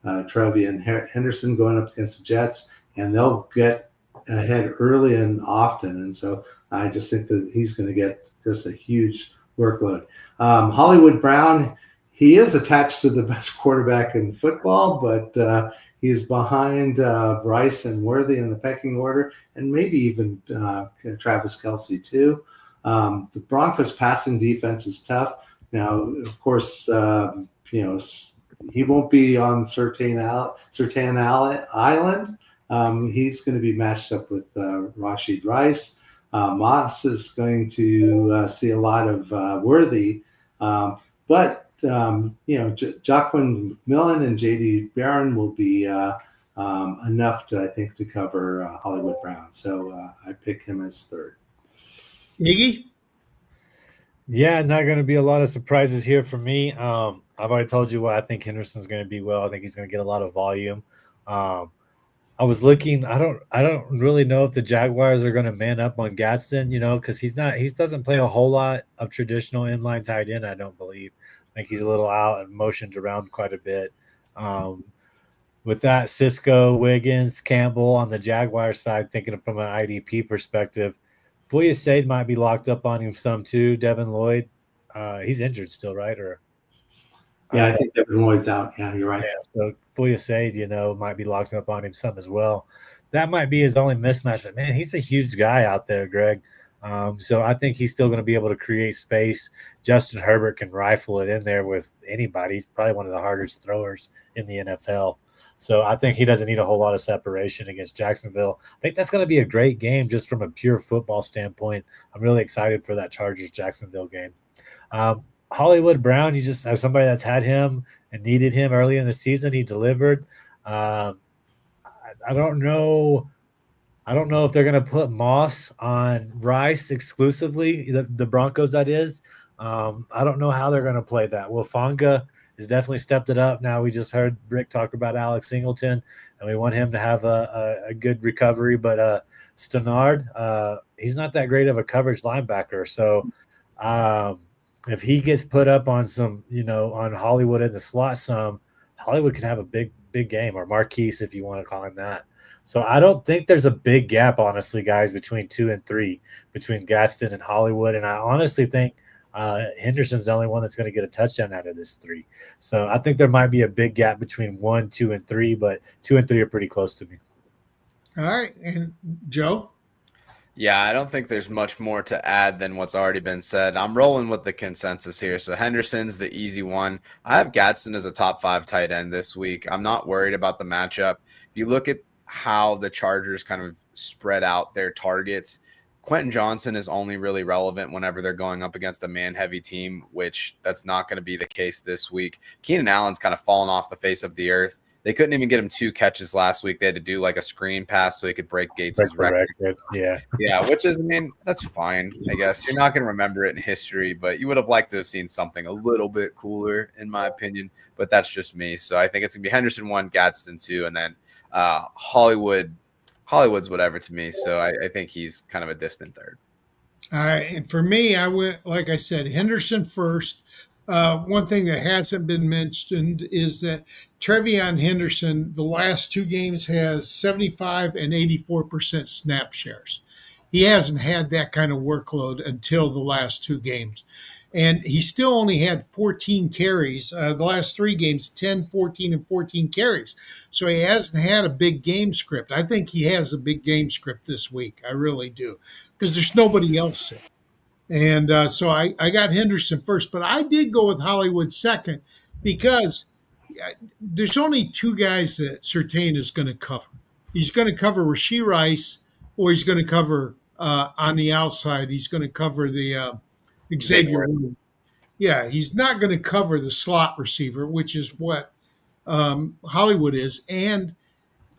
Trevian Henderson going up against the Jets, and they'll get ahead early and often. And so I just think that he's going to get just a huge workload. Hollywood Brown, he is attached to the best quarterback in football, but he's behind Bryce and Worthy in the pecking order, and maybe even Travis Kelce too. The Broncos' passing defense is tough. Now, of course, he won't be on Sertan Island. He's going to be matched up with Rashid Rice. Moss is going to see a lot of Worthy, but Joaquin Millen and J.D. Barron will be enough to, I think, to cover Hollywood Brown. So I pick him as third. Iggy? Yeah, not going to be a lot of surprises here for me. I've already told you what I think Henderson's going to be. Well, I think he's going to get a lot of volume. I was looking. I don't really know if the Jaguars are going to man up on Gadsden, because he doesn't play a whole lot of traditional inline tight end. I don't believe. I think he's a little out and motioned around quite a bit. With that, Cisco, Wiggins, Campbell on the Jaguar side, thinking from an IDP perspective, Fuya Said might be locked up on him some too. Devin Lloyd, he's injured still, right? Yeah, I think Devin Lloyd's out. Yeah, you're right. Yeah, so Fuya Said, might be locked up on him some as well. That might be his only mismatch. But, man, he's a huge guy out there, Greg. So I think he's still going to be able to create space. Justin Herbert can rifle it in there with anybody. He's probably one of the hardest throwers in the NFL. So I think he doesn't need a whole lot of separation against Jacksonville. I think that's going to be a great game just from a pure football standpoint. I'm really excited for that Chargers-Jacksonville game. Hollywood Brown, you just, as somebody that's had him and needed him early in the season, he delivered. I don't know. I don't know if they're going to put Moss on Rice exclusively, the Broncos, that is. I don't know how they're going to play that. Wilfonga has definitely stepped it up. Now we just heard Rick talk about Alex Singleton, and we want him to have a good recovery. But Stannard, he's not that great of a coverage linebacker. So if he gets put up on some, on Hollywood in the slot some, Hollywood can have a big game, or Marquise if you want to call him that. So I don't think there's a big gap, honestly, guys, between 2 and 3, between Gadsden and Hollywood. And I honestly think Henderson's the only one that's going to get a touchdown out of this 3. So I think there might be a big gap between 1, 2, and 3, but 2 and 3 are pretty close to me. All right. And Joe? Yeah, I don't think there's much more to add than what's already been said. I'm rolling with the consensus here. So Henderson's the easy one. I have Gadsden as a top 5 tight end this week. I'm not worried about the matchup. If you look at how the Chargers kind of spread out their targets, Quentin Johnson is only really relevant whenever they're going up against a man-heavy team, which that's not going to be the case this week. Keenan Allen's kind of fallen off the face of the earth. They couldn't even get him 2 catches last week. They had to do like a screen pass so he could break Gates' record. Yeah, which is, that's fine, I guess. You're not going to remember it in history, but you would have liked to have seen something a little bit cooler, in my opinion. But that's just me. So I think it's going to be Henderson 1, Gadsden 2, and then Hollywood's whatever to me. So I think he's kind of a distant third. All right. And for me, I went, like I said, Henderson first. One thing that hasn't been mentioned is that Trevion Henderson, the last 2 games, has 75 and 84% snap shares. He hasn't had that kind of workload until the last 2 games. And he still only had 14 carries. The last 3 games, 10, 14, and 14 carries. So he hasn't had a big game script. I think he has a big game script this week. I really do. Because there's nobody else in. And so I got Henderson first. But I did go with Hollywood second because there's only 2 guys that Surtain is going to cover. He's going to cover Rashee Rice, or he's going to cover on the outside. He's going to cover the Xavier Woods. Yeah, he's not going to cover the slot receiver, which is what Hollywood is. And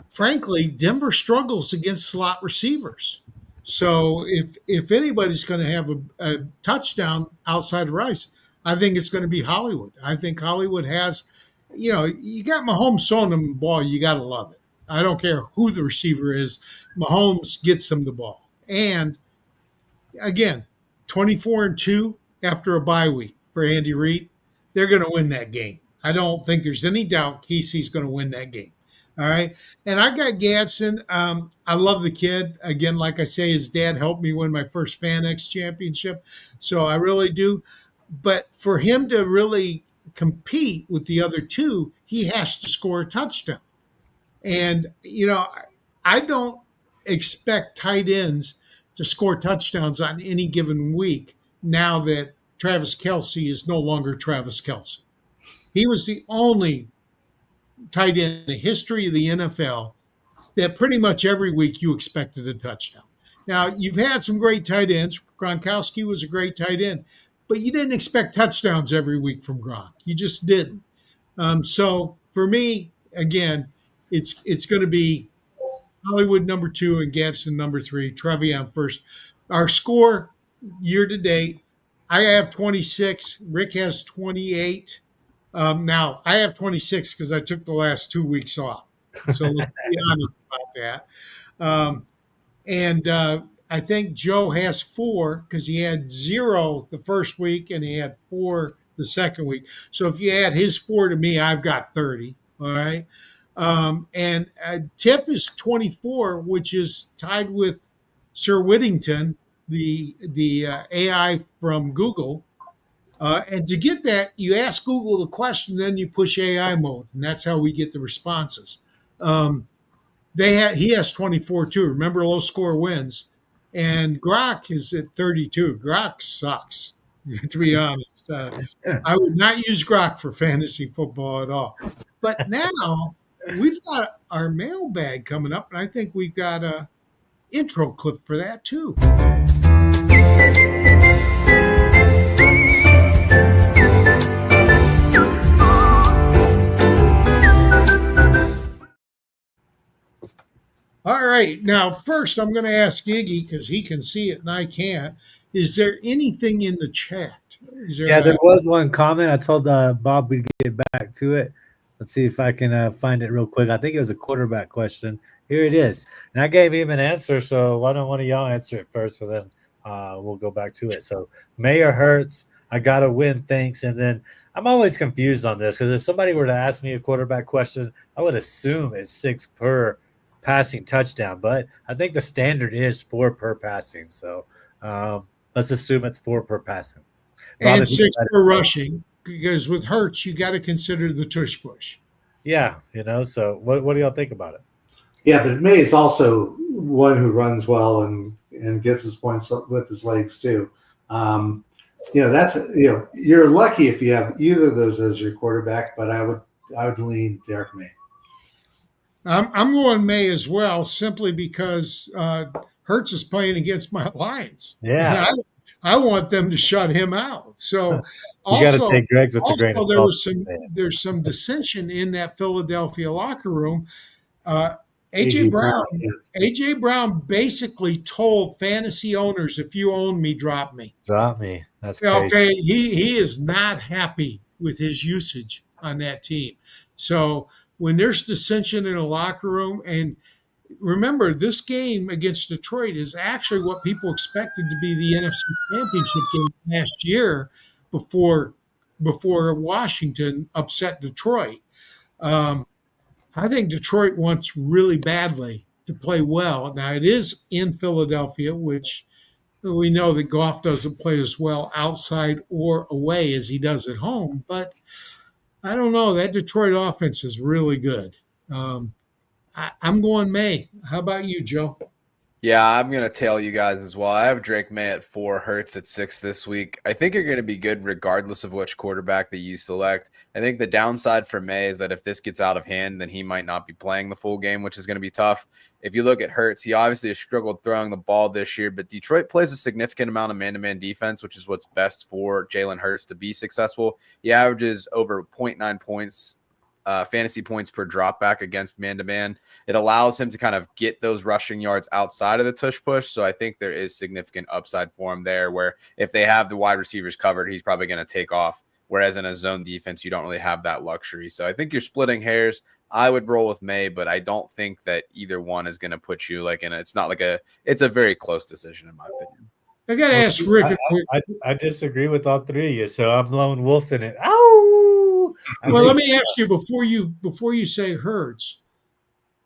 frankly, Denver struggles against slot receivers. So if anybody's going to have a touchdown outside of Rice, I think it's going to be Hollywood. I think Hollywood has, you got Mahomes throwing them the ball, you got to love it. I don't care who the receiver is. Mahomes gets them the ball. And again, 24-2 after a bye week for Andy Reid. they're going to win that game. I don't think there's any doubt Casey's going to win that game. All right. And I got Gadsden. I love the kid. Again, like I say, his dad helped me win my first FanX championship. So I really do. But for him to really compete with the other two, he has to score a touchdown. And, I don't expect tight ends to score touchdowns on any given week now that Travis Kelce is no longer Travis Kelce. He was the only tight end in the history of the NFL that pretty much every week you expected a touchdown. Now, you've had some great tight ends. Gronkowski was a great tight end, but you didn't expect touchdowns every week from Gronk. You just didn't. So for me, again, it's going to be Hollywood number 2 and Gadsden number 3, Trevion first. Our score year to date, I have 26. Rick has 28. Now, I have 26 because I took the last 2 weeks off. So let's be honest about that. And I think Joe has 4 because he had 0 the first week and he had 4 the second week. So if you add his 4 to me, I've got 30. All right. And Tipp is 24, which is tied with Sir Whittington, the AI from Google. And to get that, you ask Google the question, then you push AI mode, and that's how we get the responses. He has 24 too. Remember, low score wins, and Grok is at 32. Grok sucks, to be honest. I would not use Grok for fantasy football at all. But now we've got our mailbag coming up, and I think we've got a intro clip for that too. All right. Now, first, I'm going to ask Iggy because he can see it and I can't. Is there anything in the chat? There was one comment. I told Bob we'd get back to it. Let's see if I can find it real quick. I think it was a quarterback question. Here it is. And I gave him an answer, so why don't one of y'all answer it first, so then we'll go back to it. So Mayor Hurts, I got to win, thanks. And then I'm always confused on this because if somebody were to ask me a quarterback question, I would assume it's 6 per passing touchdown, but I think the standard is 4 per passing. So let's assume it's 4 per passing. Bob, and 6 per rushing, because with Hurts, you got to consider the tush push. Yeah, so what do y'all think about it? Yeah, but May is also one who runs well and gets his points with his legs too. That's you're lucky if you have either of those as your quarterback, but I would lean Derek May. I'm going May as well, simply because Hurts is playing against my Lions. Yeah, I want them to shut him out. So you got to take Greg's with the grain of salt. There's some dissension in that Philadelphia locker room. AJ Brown basically told fantasy owners, "If you own me, drop me." Drop me. That's crazy. Okay. He is not happy with his usage on that team. So when there's dissension in a locker room, and remember, this game against Detroit is actually what people expected to be the NFC Championship game last year before Washington upset Detroit. I think Detroit wants really badly to play well. Now, it is in Philadelphia, which we know that Goff doesn't play as well outside or away as he does at home, but I don't know. That Detroit offense is really good. I'm going May. How about you, Joe? Yeah, I'm going to tail you guys as well. I have Drake May at 4, Hurts at 6 this week. I think you're going to be good regardless of which quarterback that you select. I think the downside for May is that if this gets out of hand, then he might not be playing the full game, which is going to be tough. If you look at Hurts, he obviously has struggled throwing the ball this year, but Detroit plays a significant amount of man-to-man defense, which is what's best for Jalen Hurts to be successful. He averages over 0.9 points fantasy points per drop back against man-to-man. It allows him to kind of get those rushing yards outside of the tush push. So I think there is significant upside for him there, where if they have the wide receivers covered, he's probably going to take off. Whereas in a zone defense, you don't really have that luxury. So I think you're splitting hairs. I would roll with May, but I don't think that either one is going to put you it's not it's a very close decision in my opinion. I got to Well, ask see, Rick a quick. I disagree with all three of you, so I'm lone wolf in it. Ow! Well, let me ask you before you say Hurts,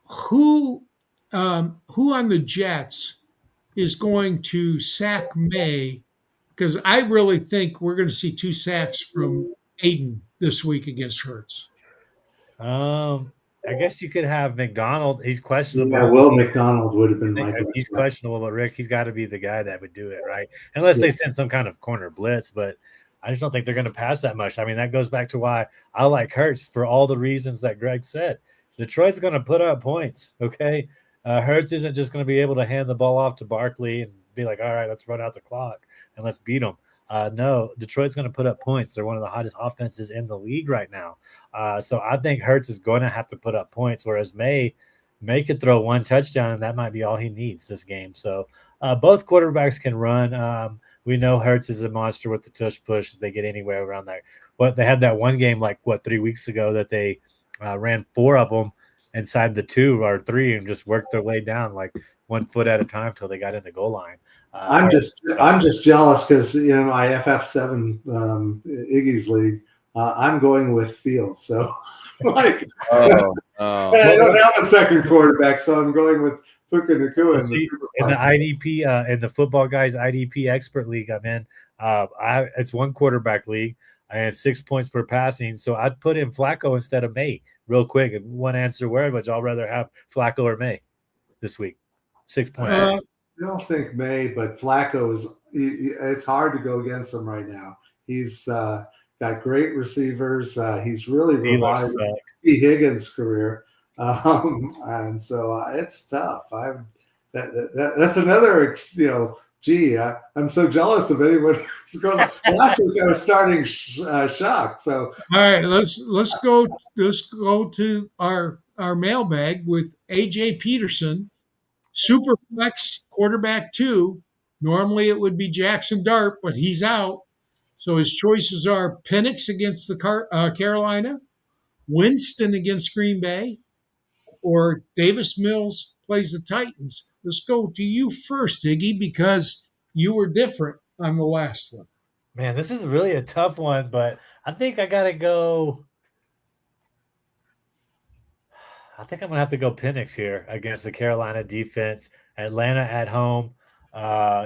who on the Jets is going to sack May? Because I really think we're going to see 2 sacks from Aiden this week against Hurts. I guess you could have McDonald. He's questionable. Yeah, Will McDonald would have been my guess. He's questionable, but Rick, he's got to be the guy that would do it, right? Unless they send some kind of corner blitz, but I just don't think they're going to pass that much. I mean, that goes back to why I like Hurts for all the reasons that Greg said. Detroit's going to put up points, okay? Hurts isn't just going to be able to hand the ball off to Barkley and be like, all right, let's run out the clock and let's beat them. No, Detroit's going to put up points. They're one of the hottest offenses in the league right now. So I think Hurts is going to have to put up points, whereas May could throw 1 touchdown, and that might be all he needs this game. So both quarterbacks can run. We know Hurts is a monster with the tush push if they get anywhere around that. But they had that one game 3 weeks ago that they ran 4 of them inside the 2 or 3 and just worked their way down 1 foot at a time till they got in the goal line. I'm just jealous because my FF7 Iggy's league, I'm going with Fields. So I don't have a second quarterback, so I'm going with Puka Nacua. In the IDP, in the Football Guys IDP Expert League I'm in, it's 1 quarterback league. I had 6 points per passing, so I'd put in Flacco instead of May real quick. And one answer: where would y'all rather have Flacco or May this week? 6 points. I don't think May, but Flacco it's hard to go against him right now. He's got great receivers. He's really revived T. Higgins' career. And so it's tough. That's another, I'm so jealous of anyone who's going. Last week I was starting shock. So all right, let's go to our mailbag with AJ Peterson. Superflex quarterback 2. Normally it would be Jackson Dart, but he's out. So his choices are Penix against the Carolina, Winston against Green Bay, or Davis Mills plays the Titans. Let's go to you first, Iggy, because you were different on the last one. Man, this is really a tough one, but I think I got to go. I think I'm going to have to go Penix here against the Carolina defense. Atlanta at home.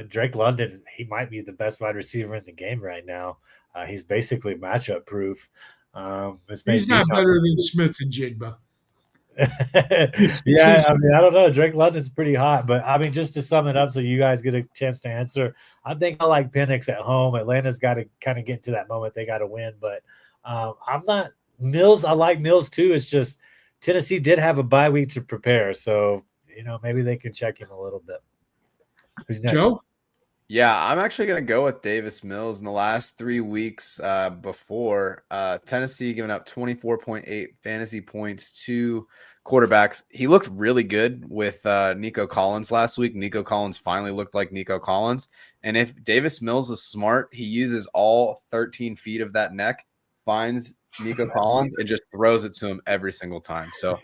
Drake London, he might be the best wide receiver in the game right now. He's basically matchup proof. He's not better than Smith and Jigba. Yeah, I mean, I don't know. Drake London's pretty hot, but I mean, just to sum it up so you guys get a chance to answer, I think I like Penix at home. Atlanta's got to kind of get to that moment. They got to win, but I'm not – Mills, I like Mills too. It's just – Tennessee did have a bye week to prepare, so maybe they can check him a little bit. Who's next? Joe? Yeah, I'm actually going to go with Davis Mills. In the last 3 weeks before, Tennessee giving up 24.8 fantasy points to quarterbacks. He looked really good with Nico Collins last week. Nico Collins finally looked like Nico Collins. And if Davis Mills is smart, he uses all 13 feet of that neck, finds Nico Collins, and just throws it to him every single time. So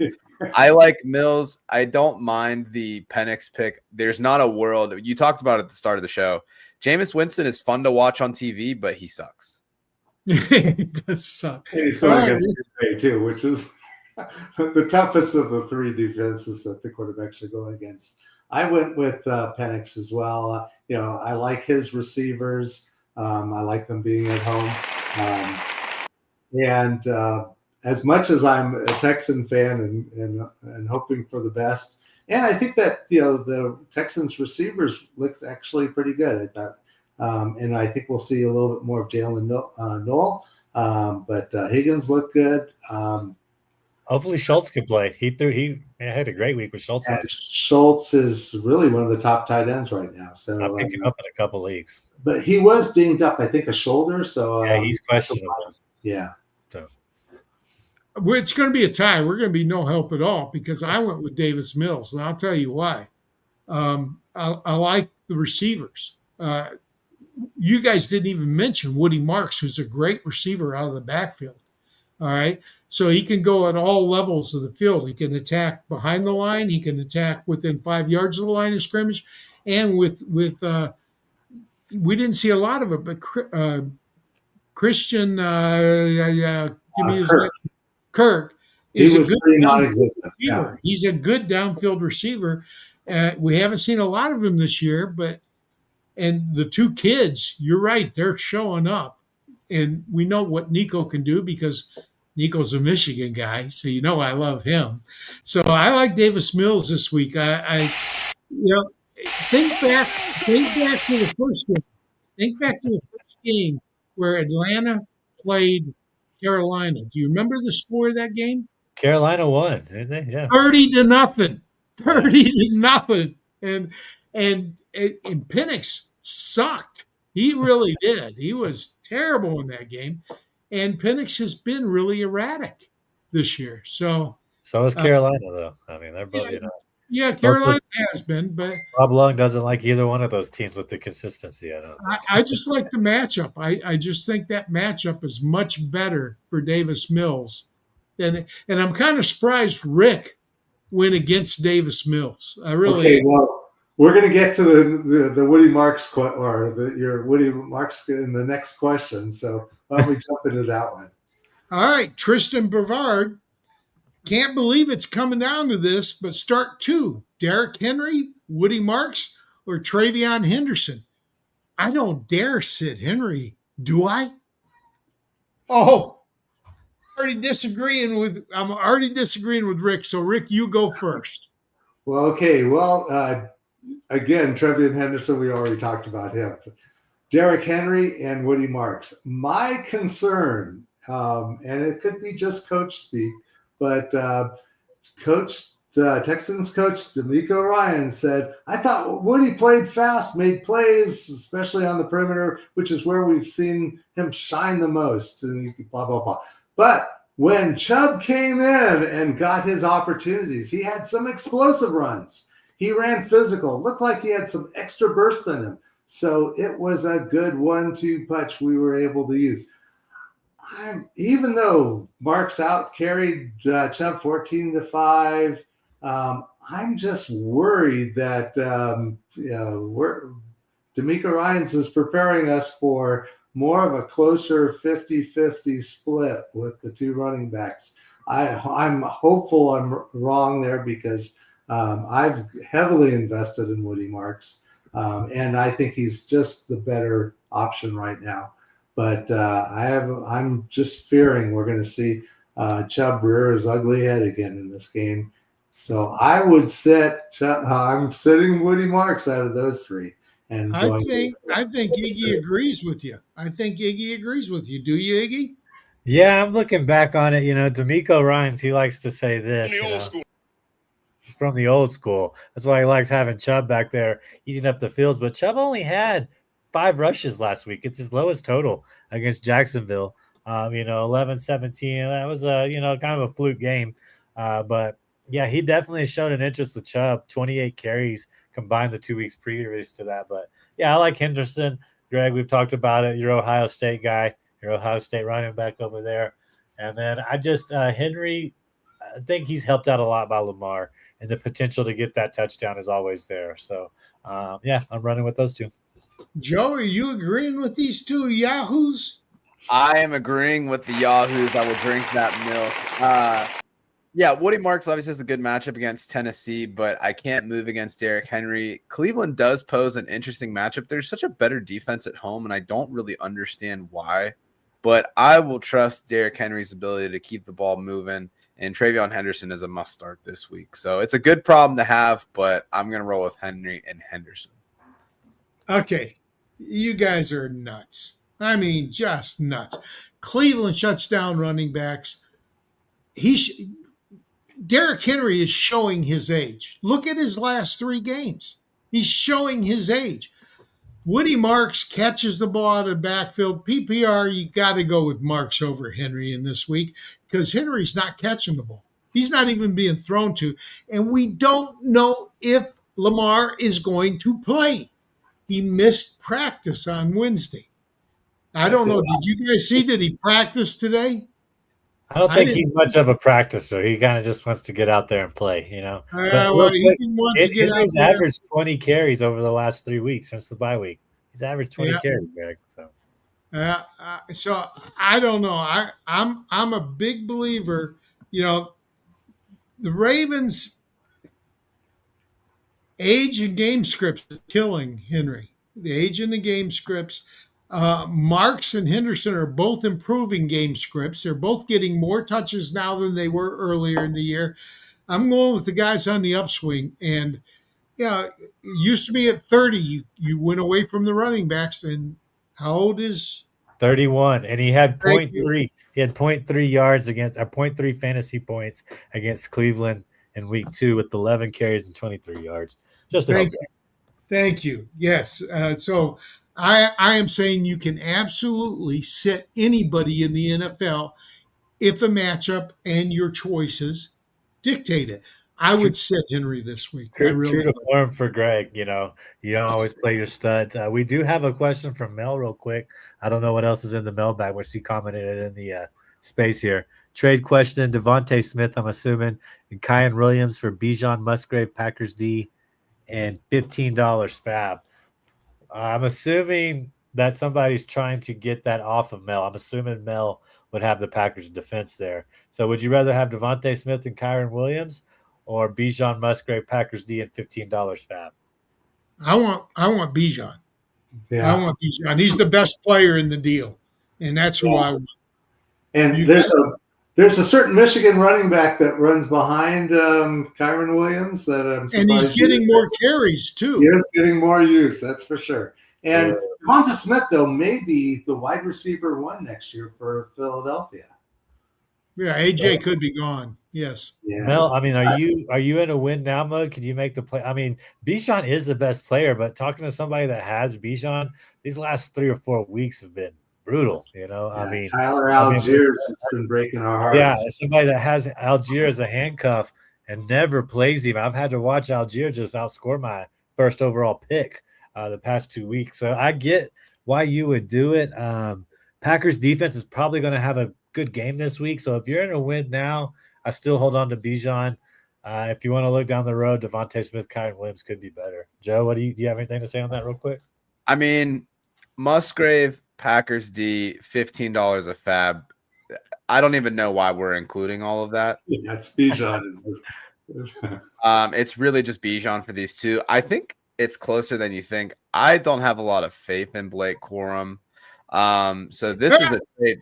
I like Mills. I don't mind the Penix pick. There's not a world. You talked about it at the start of the show. Jameis Winston is fun to watch on TV, but he sucks. He does suck. And he's going against Green Bay too, which is the toughest of the 3 defenses that the quarterbacks are going against. I went with Penix as well. I like his receivers. I like them being at home. And as much as I'm a Texan fan and hoping for the best, and I think that the Texans receivers looked actually pretty good at that, and I think we'll see a little bit more of Jalen Noel, but Higgins looked good. Hopefully Schultz can play. He had a great week with Schultz. Schultz is really one of the top tight ends right now. So I picked him up in a couple leagues, but he was dinged up, I think, a shoulder. So yeah, he's questionable. Yeah. So it's going to be a tie. We're going to be no help at all because I went with Davis Mills, and I'll tell you why. I like the receivers. You guys didn't even mention Woody Marks, who's a great receiver out of the backfield. All right. So he can go at all levels of the field. He can attack behind the line. He can attack within 5 yards of the line of scrimmage. And with we didn't see a lot of it, but Christian, give me his Kirk. name. Kirk He is a was good pretty downfield non-existent. Yeah. receiver. He's a good downfield receiver. We haven't seen a lot of him this year, and the two kids, you're right, they're showing up. And we know what Nico can do because Nico's a Michigan guy, so you know I love him. So I like Davis Mills this week. I think back to the first game. Think back to the first game where Atlanta played Carolina. Do you remember the score of that game? Carolina won, didn't they? Yeah. 30-0. 30-0. And Penix sucked. He really did. He was terrible in that game. And Penix has been really erratic this year. So is Carolina, though. I mean, they're both, Yeah, Carolina has been, but Bob Long doesn't like either one of those teams with the consistency. I just like the matchup. I just think that matchup is much better for Davis Mills. And I'm kind of surprised Rick went against Davis Mills. I really Okay, well, we're going to get to the Woody Marks your Woody Marks in the next question. So why don't we jump into that one? All right, Tristan Brevard. Can't believe it's coming down to this, but start two: Derrick Henry, Woody Marks, or Travion Henderson. I don't dare sit Henry, do I? Oh, I'm already disagreeing with Rick. So Rick, you go first. Well, okay. Well, again, Travion Henderson, we already talked about him. Derrick Henry and Woody Marks. My concern, and it could be just coach speak, but Texans coach D'Amico Ryan said, I thought Woody played fast, made plays, especially on the perimeter, which is where we've seen him shine the most, and blah, blah, blah. But when Chubb came in and got his opportunities, he had some explosive runs. He ran physical, looked like he had some extra burst in him. So it was a good 1-2 punch we were able to use. Even though Marks out carried Chubb 14-5, I'm just worried that D'Amico Ryans is preparing us for more of a closer 50-50 split with the two running backs. I'm hopeful I'm wrong there because I've heavily invested in Woody Marks, and I think he's just the better option right now. But I'm just fearing we're going to see Chubb rear his ugly head again in this game. So I would I'm sitting Woody Marks out of those three. And I think Iggy agrees with you. Do you, Iggy? Yeah, I'm looking back on it. D'Amico Ryans, he likes to say this. He's from the old school. That's why he likes having Chubb back there eating up the fields. But Chubb only had 5 rushes last week. It's his lowest total against Jacksonville. 11-17. That was kind of a fluke game. But yeah, he definitely showed an interest with Chubb. 28 carries combined the 2 weeks previous to that. But yeah, I like Henderson. Greg, we've talked about it. You're Ohio State guy. You're Ohio State running back over there. And then I just Henry, I think he's helped out a lot by Lamar, and the potential to get that touchdown is always there. So yeah, I'm running with those two. Joe, are you agreeing with these two yahoos? I am agreeing with the yahoos. I will drink that milk. Yeah, Woody Marks obviously has a good matchup against Tennessee, but I can't move against Derrick Henry. Cleveland does pose an interesting matchup. There's such a better defense at home, and I don't really understand why. But I will trust Derrick Henry's ability to keep the ball moving, and Travion Henderson is a must-start this week. So it's a good problem to have, but I'm going to roll with Henry and Henderson. Okay, you guys are nuts. I mean, just nuts. Cleveland shuts down running backs. Derrick Henry is showing his age. Look at his last 3 games. He's showing his age. Woody Marks catches the ball out of the backfield. PPR, you got to go with Marks over Henry in this week because Henry's not catching the ball. He's not even being thrown to. And we don't know if Lamar is going to play. He missed practice on Wednesday. I don't know. Did you guys see, did he practice today? I don't think he's much of a practicer. He kind of just wants to get out there and play, He wants to get out there. Averaged 20 carries over the last 3 weeks since the bye week. He's averaged 20 carries, Greg. So I don't know. I'm a big believer. The Ravens age and game scripts are killing Henry. The age and the game scripts. Marks and Henderson are both improving game scripts. They're both getting more touches now than they were earlier in the year. I'm going with the guys on the upswing. And it used to be at 30, you went away from the running backs. And how old is 31? And he had 0.3. He had 0.3 yards against 0.3 fantasy points against Cleveland in week 2 with 11 carries and 23 yards. Just to help you. Thank you. Yes. So I am saying you can absolutely sit anybody in the NFL if the matchup and your choices dictate it. I would sit Henry this week. True to form for Greg. You don't always play your studs. We do have a question from Mel real quick. I don't know what else is in the mailbag, which he commented in the space here. Trade question, Devontae Smith, I'm assuming, and Kyan Williams for Bijan Musgrave, Packers D, and $15 fab. I'm assuming that somebody's trying to get that off of Mel. I'm assuming Mel would have the Packers defense there. So would you rather have Devontae Smith and Kyron Williams or Bijan Musgrave, Packers D, and $15 fab? I want Bijan. Yeah. I want Bijan. He's the best player in the deal, and that's who I want. And there's a certain Michigan running back that runs behind Kyron Williams that and he's getting more carries too. He is getting more use, that's for sure. And Devonta Smith, though, may be the wide receiver 1 next year for Philadelphia. Yeah, AJ could be gone. Yes. Yeah. Mel, I mean, are you in a win now mode? Could you make the play? I mean, Bijan is the best player, but talking to somebody that has Bijan, these last 3 or 4 weeks have been brutal. I mean, Tyler Algiers has been breaking our hearts. Yeah, somebody that has Algier as a handcuff and never plays him. I've had to watch Algier just outscore my first overall pick the past 2 weeks. So I get why you would do it. Packers defense is probably going to have a good game this week. So if you're in a win now, I still hold on to Bijan. If you want to look down the road, Devontae Smith, Kyron Williams could be better. Joe, do you have anything to say on that real quick? I mean, Musgrave, Packers D, $15 a fab. I don't even know why we're including all of that. Yeah, it's Bijan. It's really just Bijan for these two. I think it's closer than you think. I don't have a lot of faith in Blake Corum. So this is a trade.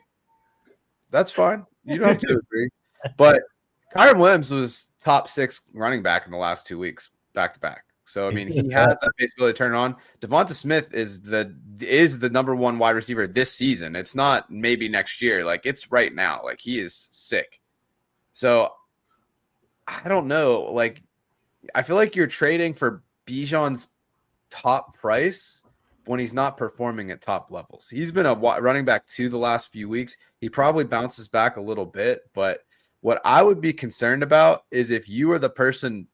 That's fine. You don't have to agree. But Kyron Williams was top 6 running back in the last 2 weeks, back to back. So I mean, he has that base ability to turn it on. Devonta Smith is the number 1 wide receiver this season. It's not maybe next year. Like, it's right now. Like, he is sick. So I don't know. Like, I feel like you're trading for Bijan's top price when he's not performing at top levels. He's been a running back 2 the last few weeks. He probably bounces back a little bit, but what I would be concerned about is if you are the person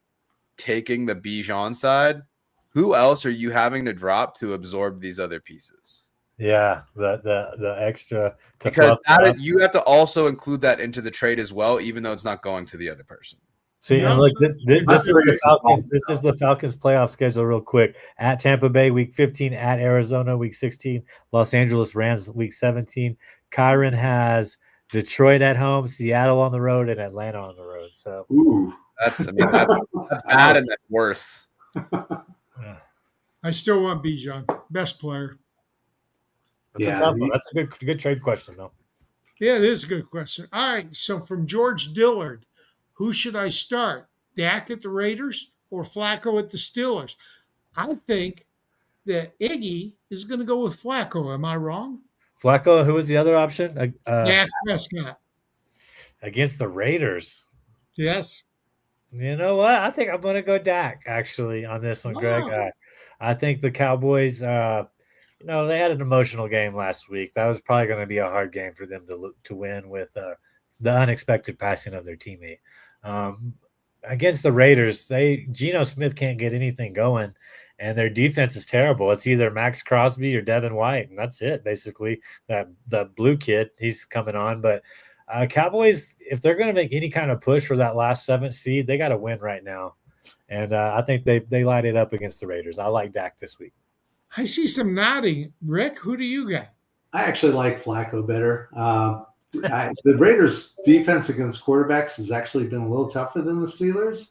taking the Bijan side, who else are you having to drop to absorb these other pieces? Yeah, the extra because you have to also include that into the trade as well, even though it's not going to the other person. See, and look, this is the Falcons playoff schedule real quick. At Tampa Bay, week 15. At Arizona, week 16. Los Angeles Rams, week 17. Kyron has Detroit at home, Seattle on the road, and Atlanta on the road. So that's bad and that's worse. I still want Bijan, best player. That's a tough one. That's a good trade question, though. Yeah, it is a good question. All right, so from George Dillard, who should I start? Dak at the Raiders or Flacco at the Steelers? I think that Iggy is going to go with Flacco. Am I wrong? Flacco, who was the other option? Dak Prescott. Against the Raiders. Yes. You know what? I think I'm going to go Dak, actually, on this one, Greg. I think the Cowboys, they had an emotional game last week. That was probably going to be a hard game for them to win with the unexpected passing of their teammate. Against the Raiders, Geno Smith can't get anything going, and their defense is terrible. It's either Max Crosby or Devin White, and that's it, basically. The blue kid, he's coming on. But Cowboys, if they're going to make any kind of push for that last 7th seed, they got to win right now. And I think they light it up against the Raiders. I like Dak this week. I see some nodding. Rick, who do you got? I actually like Flacco better. The Raiders' defense against quarterbacks has actually been a little tougher than the Steelers.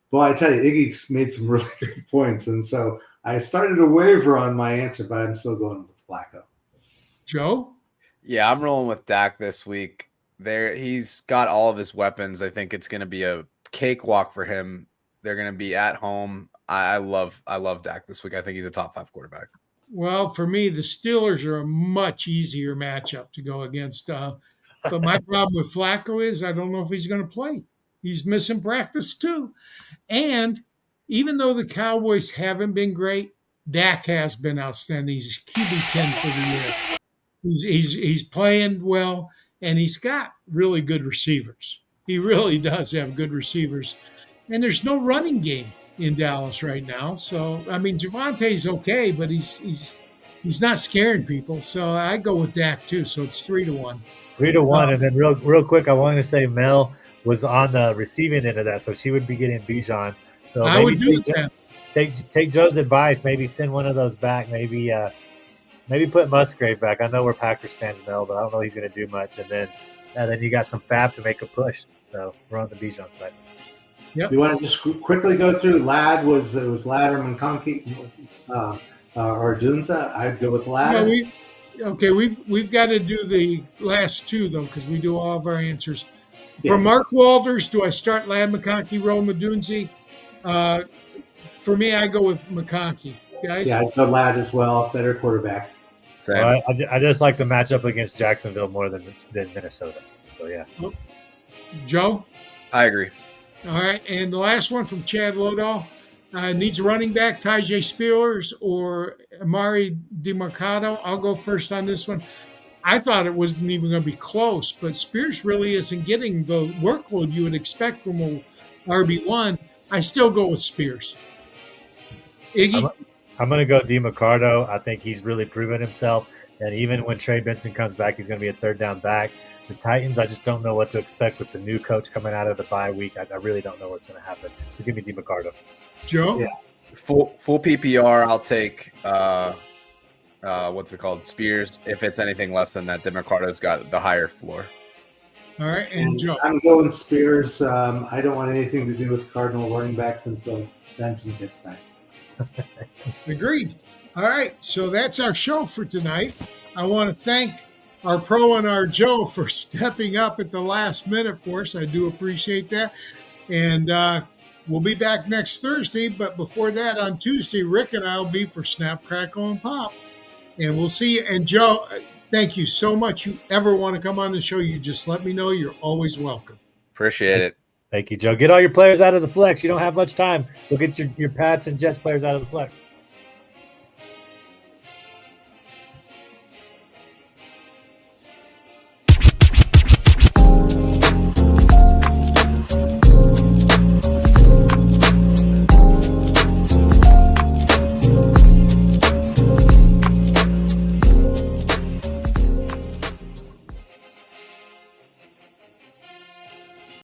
Boy, I tell you, Iggy's made some really good points. And so I started to waver on my answer, but I'm still going with Flacco. Joe? Yeah, I'm rolling with Dak this week. He's got all of his weapons. I think it's going to be a cakewalk for him. They're going to be at home. I love Dak this week. I think he's a top 5 quarterback. Well, for me, the Steelers are a much easier matchup to go against. But my problem with Flacco is I don't know if he's going to play. He's missing practice too. And even though the Cowboys haven't been great, Dak has been outstanding. He's QB10 for the year. He's playing well, and he's got really good receivers. He really does have good receivers. And there's no running game in Dallas right now. So, I mean, Javante's okay, but he's not scaring people. So I go with Dak too. So it's 3-1. 3-1. And then real quick, I wanted to say Mel was on the receiving end of that, so she would be getting Bijan. So I would do that. Take Joe's advice. Maybe send one of those back. Maybe put Musgrave back. I know we're Packers fans, Mel, but I don't know he's going to do much. And then you got some fab to make a push. So we're on the Bijan side. Yep. You want to just quickly go through Ladd? Was Ladd or McConkey or Dunza? I'd go with Ladd. Yeah, we've got to do the last two though, because we do all of our answers. Yeah. For Mark Walters, do I start Ladd, McConkey, Rome, Dunze? For me, I go with McConkey. Guys? Yeah, I'd go Ladd as well. Better quarterback. Same. Well, I just like the matchup against Jacksonville more than Minnesota. So yeah. Joe? I agree. All right, and the last one from Chad Lodahl. Needs a running back, Tyjae Spears or Amari DeMarcado. I'll go first on this one. I thought it wasn't even going to be close, but Spears really isn't getting the workload you would expect from a RB1. I still go with Spears. Iggy? I'm going to go DeMarcado. I think he's really proven himself, and even when Trey Benson comes back, he's going to be a third down back. The Titans, I just don't know what to expect with the new coach coming out of the bye week. I really don't know what's going to happen. So give me DeMarcado. Joe? Yeah. Full PPR, I'll take what's it called? Spears. If it's anything less than that, DeMarcado's got the higher floor. All right, and Joe? I'm going Spears. I don't want anything to do with Cardinal running backs until Benson gets back. Agreed. All right, so that's our show for tonight. I want to thank our pro and our Joe for stepping up at the last minute for us. I do appreciate that. And we'll be back next Thursday. But before that, on Tuesday, Rick and I will be for Snap, Crackle, and Pop. And we'll see you. And Joe, thank you so much. You ever want to come on the show, you just let me know. You're always welcome. Appreciate it. Thank you, Joe. Get all your players out of the flex. You don't have much time. Go get your Pats and Jets players out of the flex.